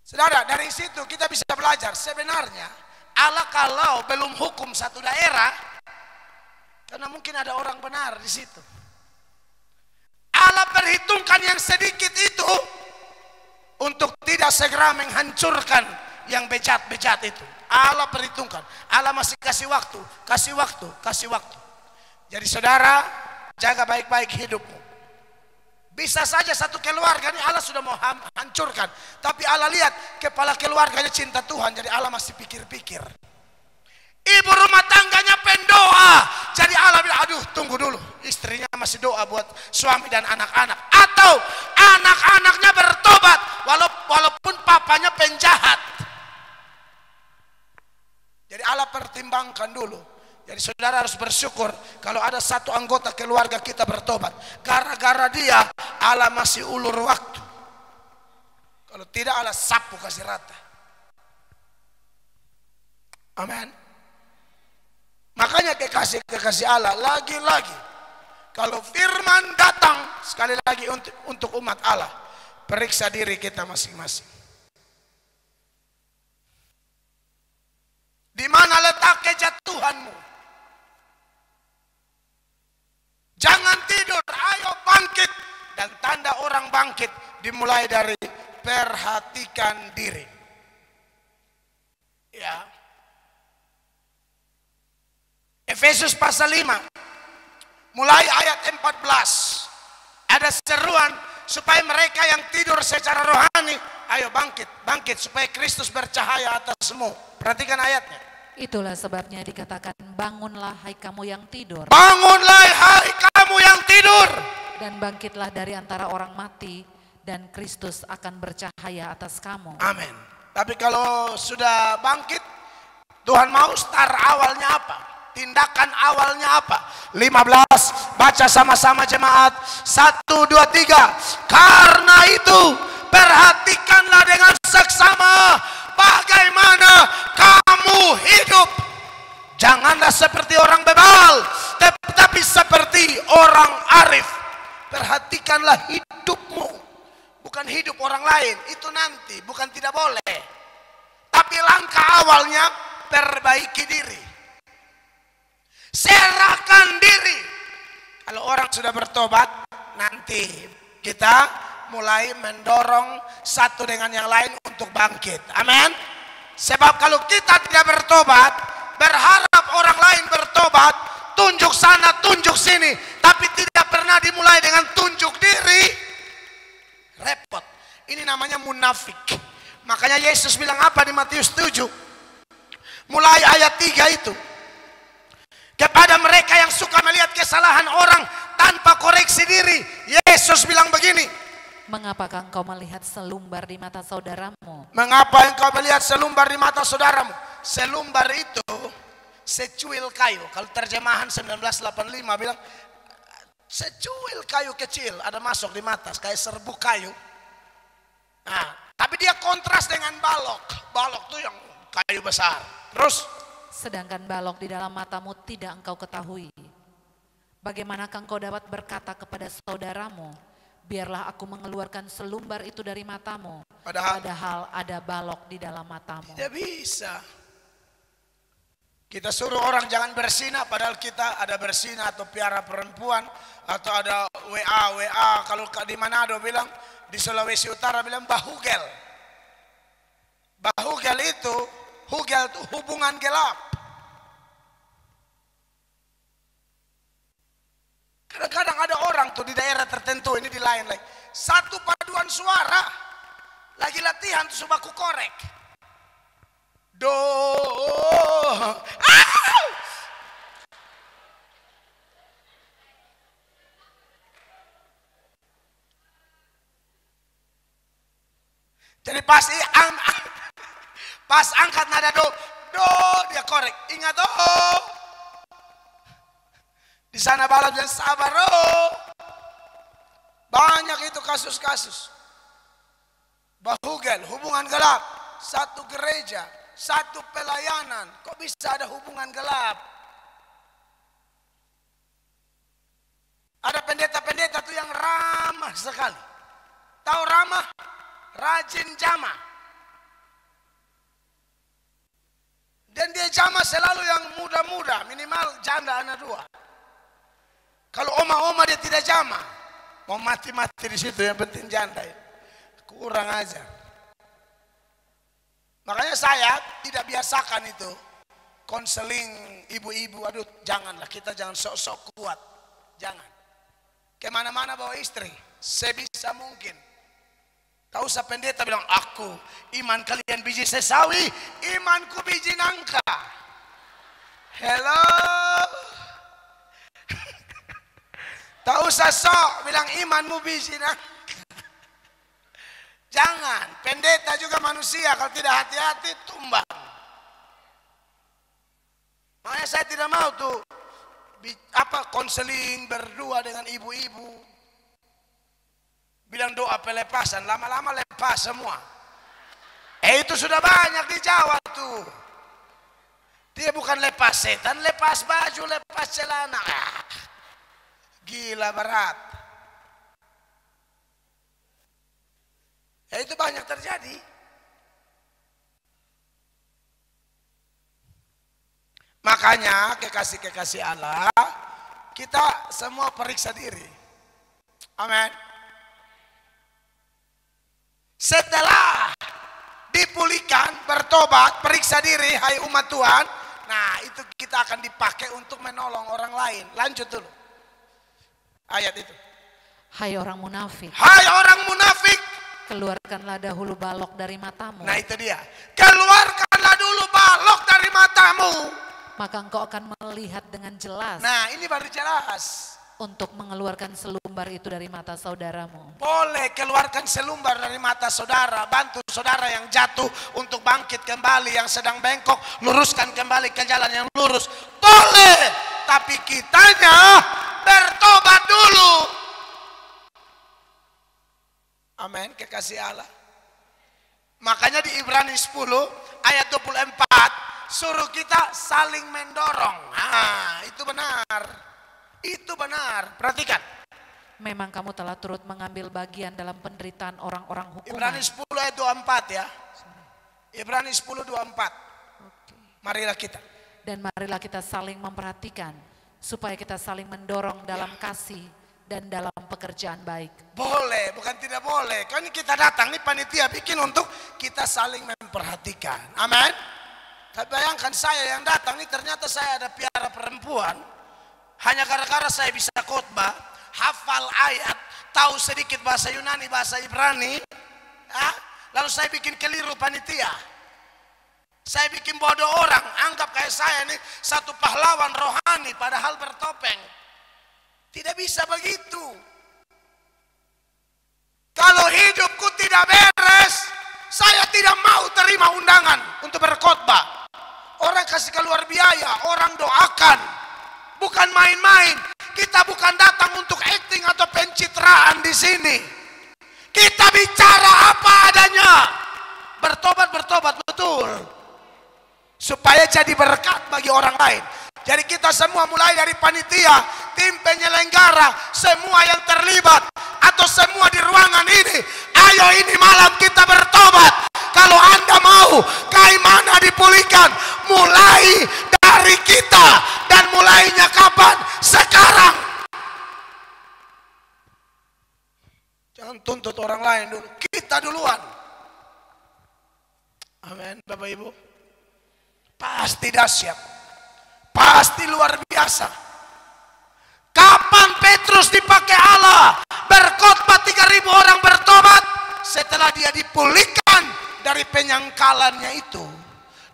Saudara, dari situ kita bisa belajar sebenarnya Allah kalau belum hukum satu daerah, karena mungkin ada orang benar di situ. Allah perhitungkan yang sedikit itu untuk tidak segera menghancurkan yang bejat-bejat itu. Allah perhitungkan. Allah masih kasih waktu, kasih waktu, kasih waktu. Jadi saudara, jaga baik-baik hidupmu. Bisa saja satu keluarga ini Allah sudah mau hancurkan, tapi Allah lihat kepala keluarganya cinta Tuhan, jadi Allah masih pikir-pikir. Ibu rumah tangganya pendoa, jadi Allah bilang, aduh tunggu dulu, istrinya masih doa buat suami dan anak-anak. Atau anak-anaknya bertobat walaupun papanya penjahat. Jadi Allah pertimbangkan dulu. Jadi saudara harus bersyukur kalau ada satu anggota keluarga kita bertobat. Gara-gara dia Allah masih ulur waktu. Kalau tidak Allah sapu kasih rata. Amin. Makanya kekasih Allah lagi-lagi. Kalau firman datang sekali lagi untuk umat Allah, periksa diri kita masing-masing. Di mana letak kejatuhanmu? Jangan tidur, ayo bangkit. Dan tanda orang bangkit dimulai dari perhatikan diri. Ya. Efesus pasal 5 mulai ayat 14 ada seruan supaya mereka yang tidur secara rohani ayo bangkit supaya Kristus bercahaya atasmu. Perhatikan ayatnya. Itulah sebabnya dikatakan bangunlah hai kamu yang tidur. Bangunlah hai kamu yang tidur. Dan bangkitlah dari antara orang mati dan Kristus akan bercahaya atas kamu. Amin. Tapi kalau sudah bangkit, Tuhan mau start awalnya apa? Tindakan awalnya apa? 15, baca sama-sama jemaat. 1, 2, 3. Karena itu perhatikanlah dengan seksama bagaimana kamu hidup. Janganlah seperti orang bebal, tetapi seperti orang arif. Perhatikanlah hidupmu, bukan hidup orang lain. Itu nanti, bukan tidak boleh. Tapi langkah awalnya perbaiki diri. Serahkan diri. Kalau orang sudah bertobat, nanti kita mulai mendorong satu dengan yang lain untuk bangkit. Amin. Sebab kalau kita tidak bertobat, berharap orang lain bertobat, tunjuk sana, tunjuk sini, tapi tidak pernah dimulai dengan tunjuk diri, repot. Ini namanya munafik. Makanya Yesus bilang apa di Matius 7? Mulai ayat 3 itu. Kepada mereka yang suka melihat kesalahan orang tanpa koreksi diri, Yesus bilang begini. Mengapakah engkau melihat selumbar di mata saudaramu? Mengapa engkau melihat selumbar di mata saudaramu? Selumbar itu secuil kayu. Kalau terjemahan 1985 bilang secuil kayu kecil ada masuk di mata kayak serbuk kayu. Nah, tapi dia kontras dengan balok. Balok tuh yang kayu besar. Terus sedangkan balok di dalam matamu tidak engkau ketahui. Bagaimanakah engkau dapat berkata kepada saudaramu, biarlah aku mengeluarkan selumbar itu dari matamu, padahal ada balok di dalam matamu. Tidak bisa. Kita suruh orang jangan bersinah, padahal kita ada bersinah atau piara perempuan atau ada WA. Kalau di Manado bilang, di Sulawesi Utara bilang bahugel. Bahugel itu hubungan gelap. Kadang-kadang ada orang tuh di daerah tertentu, ini di lain-lain. Satu paduan suara, lagi latihan tuh sebaku korek. Do. Jadi pas angkat nada do dia korek. Ingat di sana balap dan sabar Banyak itu kasus-kasus. Bahugel, hubungan gelap. Satu gereja, satu pelayanan. Kok bisa ada hubungan gelap? Ada pendeta-pendeta tuh yang ramah sekali. Tahu ramah? Rajin jamah. Dan dia jamah selalu yang muda-muda, minimal janda anak 2. Kalau oma-oma dia tidak jamah, mau mati-mati di situ, yang penting janda. Kurang aja. Makanya saya tidak biasakan itu konseling ibu-ibu. Aduh, janganlah, kita jangan sok-sok kuat, jangan. Kemana-mana bawa istri. sebisa mungkin. Tak usah pendeta bilang, aku iman kalian biji sesawi, imanku biji nangka. Hello. Tak usah sok bilang imanmu biji nangka. Jangan, pendeta juga manusia, kalau tidak hati-hati tumbang. Makanya saya tidak mau tuh konseling berdua dengan ibu-ibu. Bilang doa pelepasan, lama-lama lepas semua. Itu sudah banyak di Jawa tuh. Dia bukan lepas setan, lepas baju, lepas celana. Gila berat. Itu banyak terjadi. Makanya kekasih-kekasih Allah, kita semua periksa diri. Amin. Setelah dipulihkan, bertobat, periksa diri, hai umat Tuhan. Nah, itu kita akan dipakai untuk menolong orang lain. Lanjut dulu. Ayat itu. Hai orang munafik. Hai orang munafik. Keluarkanlah dahulu balok dari matamu. Nah itu dia. Keluarkanlah dulu balok dari matamu. Maka engkau akan melihat dengan jelas. Nah ini baru jelas. Untuk mengeluarkan selumbar itu dari mata saudaramu. Boleh keluarkan selumbar dari mata saudara. Bantu saudara yang jatuh untuk bangkit kembali. Yang sedang bengkok, luruskan kembali ke jalan yang lurus. Boleh. Tapi kitanya bertobat dulu. Amin, kekasih Allah. Makanya di Ibrani 10 ayat 24 suruh kita saling mendorong. Nah, itu benar. Itu benar. Perhatikan. Memang kamu telah turut mengambil bagian dalam penderitaan orang-orang hukuman. Ibrani 10 ayat 24 ya. Ibrani 10 24. Marilah kita. Dan marilah kita saling memperhatikan supaya kita saling mendorong dalam kasih dan dalam pekerjaan baik. Boleh, bukan tidak boleh. Kan kita datang nih panitia bikin untuk kita saling memperhatikan. Amin. Tapi bayangkan saya yang datang nih ternyata saya ada piara perempuan. Hanya gara-gara saya bisa khotbah, hafal ayat, tahu sedikit bahasa Yunani, bahasa Ibrani. Lalu saya bikin keliru panitia. Saya bikin bodoh orang, anggap kayak saya nih satu pahlawan rohani padahal bertopeng. Tidak bisa begitu. Kalau hidupku tidak beres, saya tidak mau terima undangan untuk berkhotbah. Orang kasih keluar biaya, orang doakan. Bukan main-main. Kita bukan datang untuk acting atau pencitraan di sini. Kita bicara apa adanya. Bertobat betul. Supaya jadi berkat bagi orang lain. Jadi kita semua mulai dari panitia, tim penyelenggara, semua yang terlibat atau semua di ruangan ini, ayo ini malam kita bertobat. Kalau Anda mau kaimana dipulihkan, mulai dari kita. Dan mulainya kapan? Sekarang. Jangan tuntut orang lain dulu, kita duluan. Amin, Bapak Ibu. Pasti dahsyat. Pasti luar biasa. Kapan Petrus dipakai Allah berkhotbah 3.000 orang bertobat setelah dia dipulihkan dari penyangkalannya itu.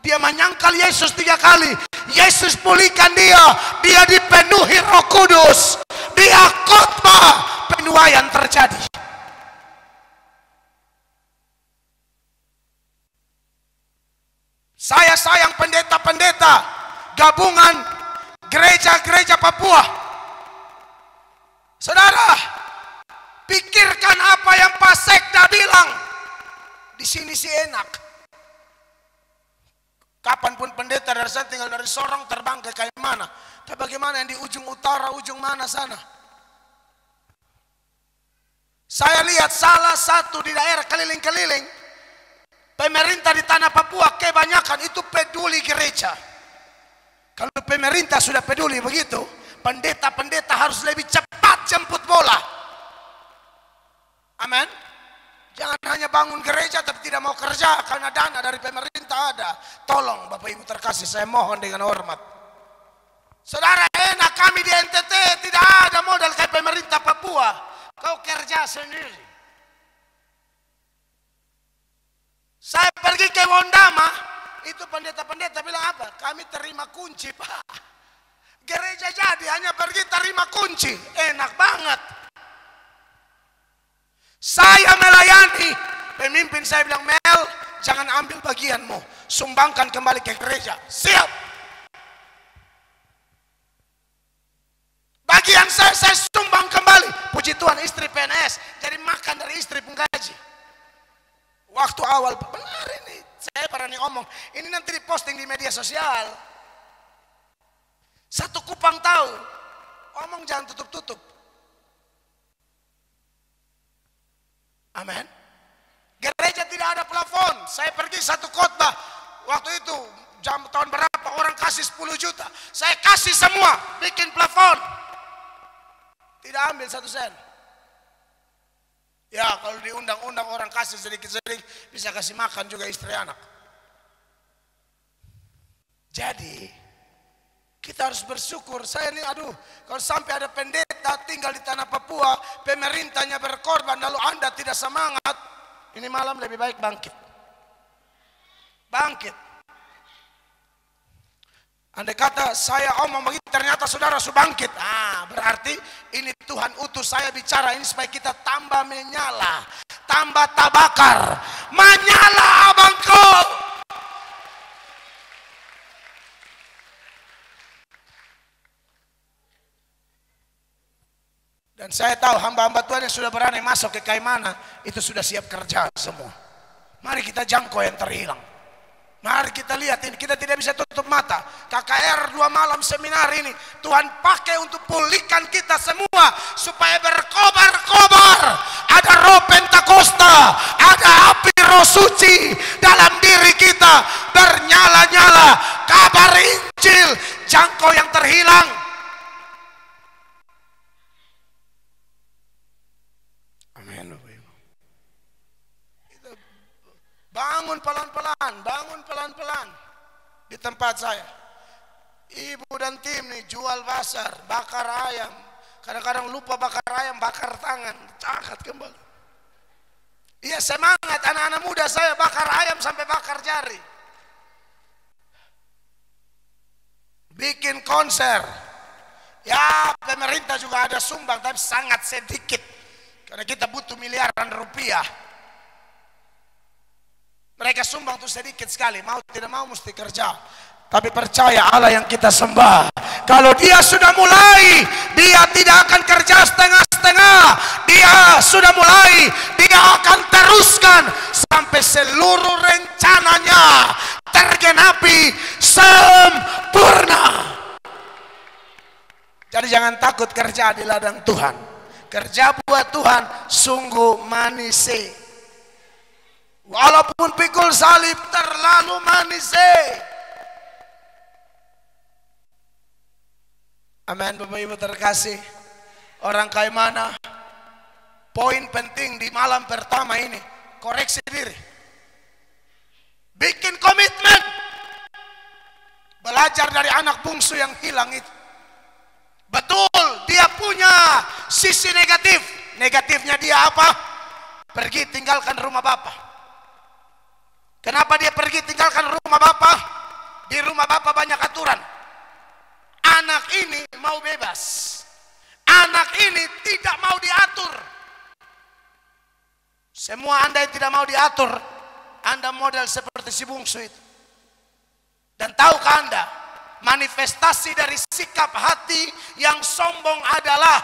Dia menyangkal Yesus 3 kali. Yesus pulihkan dia. Dia dipenuhi Roh Kudus. Dia khotbah, penuaian terjadi. Saya sayang pendeta-pendeta gabungan gereja-gereja Papua. Saudara, pikirkan apa yang Pak Sekda bilang. Di sini sih enak. Kapanpun pendeta dari sana tinggal dari Sorong terbang ke Kaimana. Tapi bagaimana yang di ujung utara, ujung mana sana? Saya lihat salah satu di daerah keliling-keliling, pemerintah di tanah Papua kebanyakan itu peduli gereja. Kalau pemerintah sudah peduli begitu, pendeta-pendeta harus lebih cepat jemput bola. Amin. Jangan hanya bangun gereja tapi tidak mau kerja karena dana dari pemerintah ada. Tolong Bapak Ibu terkasih, saya mohon dengan hormat. Saudara, enak kami di NTT tidak ada modal kayak pemerintah Papua. kau kerja sendiri. Saya pergi ke Wondama, itu pendeta-pendeta bilang apa? Kami terima kunci, Pak. Gereja jadi hanya pergi terima kunci, enak banget. Saya melayani, pemimpin saya bilang, Mel, jangan ambil bagianmu, sumbangkan kembali ke gereja. Siap. Bagian saya sumbang kembali. Puji Tuhan, istri PNS, jadi makan dari istri penggaji. Waktu awal, benar ini, saya berani ngomong, ini nanti diposting di media sosial. Satu kupang tahu, omong jangan tutup-tutup. Amin. Gereja tidak ada plafon. Saya pergi satu khotbah. Waktu itu tahun berapa orang kasih 10 juta. Saya kasih semua, bikin plafon. Tidak ambil 1 sen. Ya kalau diundang-undang orang kasih sedikit-sedikit, bisa kasih makan juga istri anak. Jadi kita harus bersyukur. Saya ini kalau sampai ada pendeta tinggal di tanah Papua, pemerintahnya berkorban, lalu Anda tidak semangat, ini malam lebih baik bangkit. Bangkit. Andai kata saya omong begitu, ternyata saudara sudah bangkit. Berarti ini Tuhan utus saya bicara ini supaya kita tambah menyala, tambah tabakar, menyala abangku. Dan saya tahu hamba-hamba Tuhan yang sudah berani masuk ke Kaimana itu sudah siap kerja semua. Mari kita jangkau yang terhilang. Mari kita lihat ini, kita tidak bisa tutup mata. KKR 2 malam seminar ini Tuhan pakai untuk pulihkan kita semua supaya berkobar-kobar. Ada roh Pentakosta, ada api roh suci dalam diri kita, bernyala-nyala. Kabar Injil, jangkau yang terhilang. Bangun pelan-pelan di tempat saya. Ibu dan tim nih jual basar, bakar ayam. Kadang-kadang lupa bakar ayam, bakar tangan, cakat kembali. Iya semangat anak-anak muda saya bakar ayam sampai bakar jari. Bikin konser. Ya pemerintah juga ada sumbang tapi sangat sedikit. Karena kita butuh miliaran rupiah. Mereka sumbang tuh sedikit sekali, mau tidak mau mesti kerja. Tapi percaya Allah yang kita sembah, kalau dia sudah mulai, dia tidak akan kerja setengah-setengah. Dia sudah mulai, dia akan teruskan sampai seluruh rencananya tergenapi sempurna. Jadi jangan takut kerja di ladang Tuhan. Kerja buat Tuhan sungguh manis. Walaupun pikul salib terlalu manis. Amin. Bapak Ibu terkasih, orang Kaimana, poin penting di malam pertama ini, koreksi diri, bikin komitmen, belajar dari anak bungsu yang hilang itu. Betul, dia punya sisi negatif. Negatifnya dia apa? Pergi tinggalkan rumah bapak. Kenapa dia pergi tinggalkan rumah bapak? Di rumah bapak banyak aturan. Anak ini mau bebas. Anak ini tidak mau diatur. Semua Anda yang tidak mau diatur, Anda model seperti si bungsu itu. Dan tahukah Anda, manifestasi dari sikap hati yang sombong adalah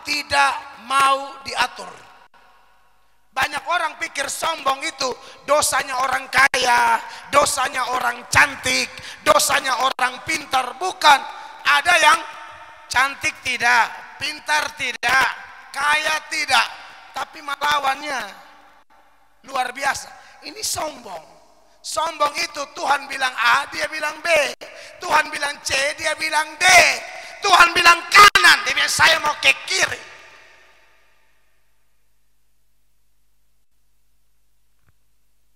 tidak mau diatur. Banyak orang pikir sombong itu dosanya orang kaya, dosanya orang cantik, dosanya orang pintar. Bukan. Ada yang cantik tidak, pintar tidak, kaya tidak, tapi melawannya luar biasa. Ini sombong. Sombong itu Tuhan bilang A, dia bilang B. Tuhan bilang C, dia bilang D. Tuhan bilang kanan, dia bilang saya mau ke kiri.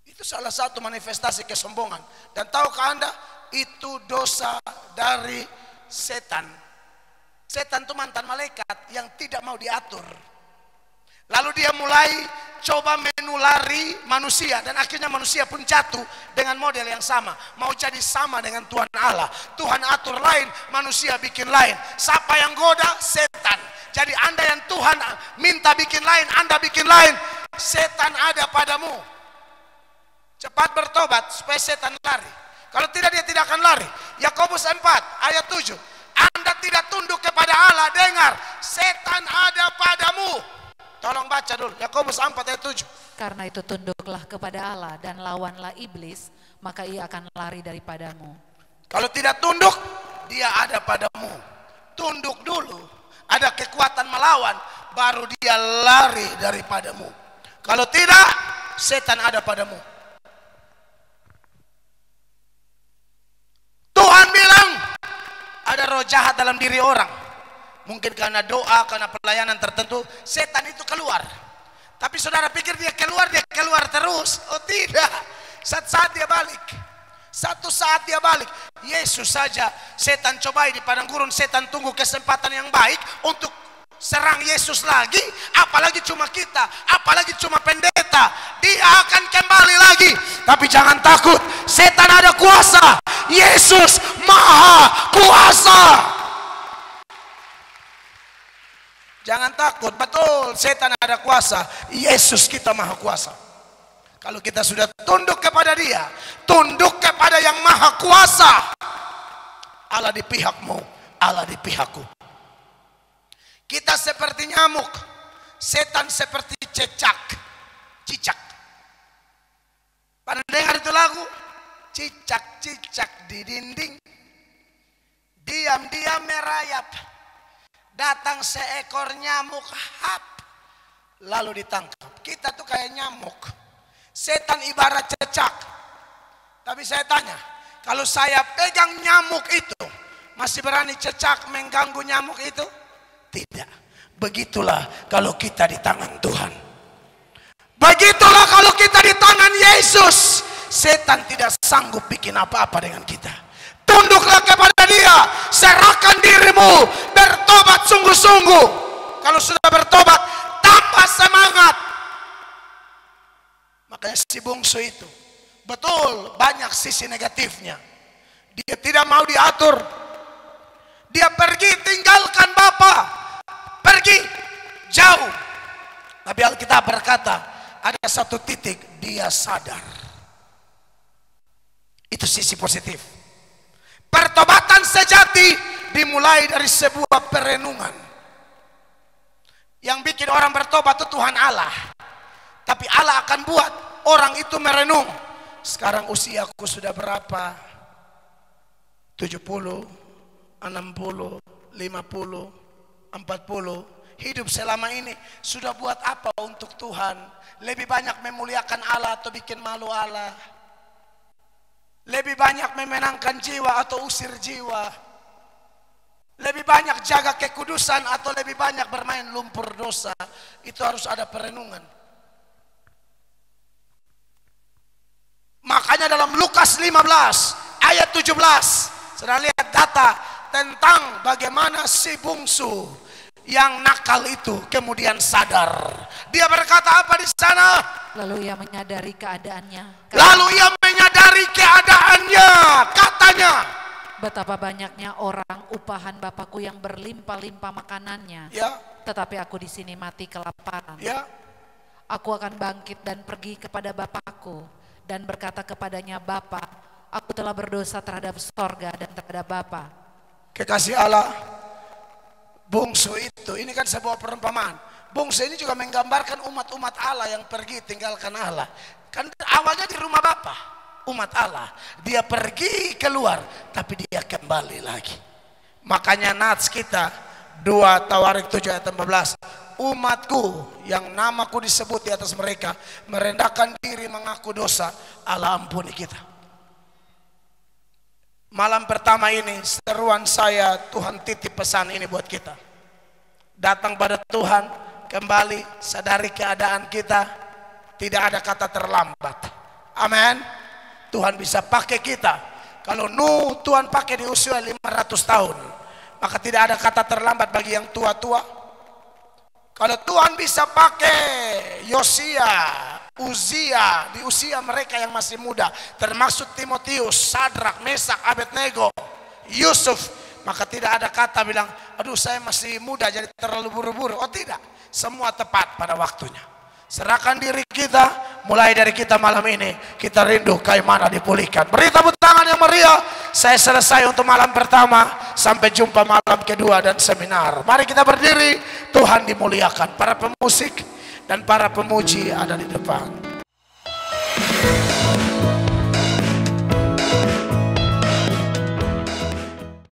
Itu salah satu manifestasi kesombongan. Dan tahukah Anda, itu dosa dari setan. Setan itu mantan malaikat yang tidak mau diatur. Lalu dia mulai coba menulari manusia, dan akhirnya manusia pun jatuh dengan model yang sama, mau jadi sama dengan Tuhan Allah. Tuhan atur lain, manusia bikin lain. Siapa yang goda? Setan. Jadi Anda yang Tuhan minta bikin lain, Anda bikin lain, setan ada padamu. Cepat bertobat supaya setan lari. Kalau tidak, dia tidak akan lari. Yakobus 4 ayat 7. Anda tidak tunduk kepada Allah, dengar, setan ada padamu. Tolong baca dulu Yakobus 4 ayat 7. Karena itu tunduklah kepada Allah dan lawanlah iblis, maka ia akan lari daripadamu. Kalau tidak tunduk, dia ada padamu. Tunduk dulu, ada kekuatan melawan, baru dia lari daripadamu. Kalau tidak, setan ada padamu. Tuhan bilang ada roh jahat dalam diri orang. Mungkin karena doa, karena pelayanan tertentu, setan itu keluar. Tapi saudara pikir dia keluar terus? Oh tidak. Saat dia balik. Satu saat dia balik. Yesus saja setan cobai di padang gurun, setan tunggu kesempatan yang baik untuk serang Yesus lagi. Apalagi cuma kita, apalagi cuma pendeta. Dia akan kembali lagi. Tapi jangan takut, setan ada kuasa. Yesus maha kuasa. Jangan takut, betul, setan ada kuasa. Yesus kita maha kuasa. Kalau kita sudah tunduk kepada dia, tunduk kepada yang maha kuasa, Allah di pihakmu, Allah di pihakku. Kita seperti nyamuk, setan seperti cicak. Pernah dengar itu lagu? Cicak-cicak di dinding, diam-diam merayap. Datang seekor nyamuk, hap, lalu ditangkap. Kita tuh kayak nyamuk. Setan ibarat cicak. Tapi saya tanya, kalau saya pegang nyamuk itu, masih berani cicak mengganggu nyamuk itu? Tidak. Begitulah kalau kita di tangan Tuhan. Begitulah kalau kita di tangan Yesus. Setan tidak sanggup bikin apa-apa dengan kita. Tunduklah kepada dia, serahkan dirimu, bertobat sungguh-sungguh. Kalau sudah bertobat, tambah semangat. Makanya si bungsu itu, betul banyak sisi negatifnya. Dia tidak mau diatur. Dia pergi tinggalkan Bapa, pergi jauh. Tapi Alkitab berkata, ada satu titik dia sadar. Itu sisi positif. Pertobatan sejati dimulai dari sebuah perenungan. Yang bikin orang bertobat itu Tuhan Allah. Tapi Allah akan buat orang itu merenung. Sekarang usiaku sudah berapa? 70, 60, 50, 40. Hidup selama ini sudah buat apa untuk Tuhan? Lebih banyak memuliakan Allah atau bikin malu Allah? Lebih banyak memenangkan jiwa atau usir jiwa? Lebih banyak jaga kekudusan atau lebih banyak bermain lumpur dosa? Itu harus ada perenungan. Makanya dalam Lukas 15 ayat 17, saudara lihat data tentang bagaimana si bungsu yang nakal itu kemudian sadar. Dia berkata apa di sana? Lalu ia menyadari keadaannya. Katanya, betapa banyaknya orang upahan Bapakku yang berlimpah-limpah makanannya. ya, Tetapi aku di sini mati kelaparan. ya. Aku akan bangkit dan pergi kepada Bapakku dan berkata kepadanya, Bapa, aku telah berdosa terhadap sorga dan terhadap Bapa. Kekasih Allah, bungsu itu, ini kan sebuah perumpamaan. Bungsu ini juga menggambarkan umat-umat Allah yang pergi tinggalkan Allah. Kan awalnya di rumah Bapa, umat Allah. Dia pergi keluar, tapi dia kembali lagi. Makanya nats kita 2 Tawarik 7 ayat 14. Umatku yang namaku disebut di atas mereka, merendahkan diri mengaku dosa, Allah ampuni kita. Malam pertama ini seruan saya, Tuhan titip pesan ini buat kita. Datang pada Tuhan, kembali sadari keadaan kita, tidak ada kata terlambat. Amin. Tuhan bisa pakai kita. Kalau Nuh Tuhan pakai di usia 500 tahun, maka tidak ada kata terlambat bagi yang tua-tua. Kalau Tuhan bisa pakai Yosia, Uzia di usia mereka yang masih muda, termasuk Timotius, Sadrak, Mesak, Abednego, Yusuf, maka tidak ada kata bilang, aduh saya masih muda jadi terlalu buru-buru. Oh tidak, semua tepat pada waktunya. Serahkan diri kita, mulai dari kita malam ini, kita rindu kayak mana dipulihkan. Beri tepuk tangan yang meriah. Saya selesai untuk malam pertama, sampai jumpa malam kedua dan seminar. Mari kita berdiri, Tuhan dimuliakan. Para pemusik dan para pemuji ada di depan.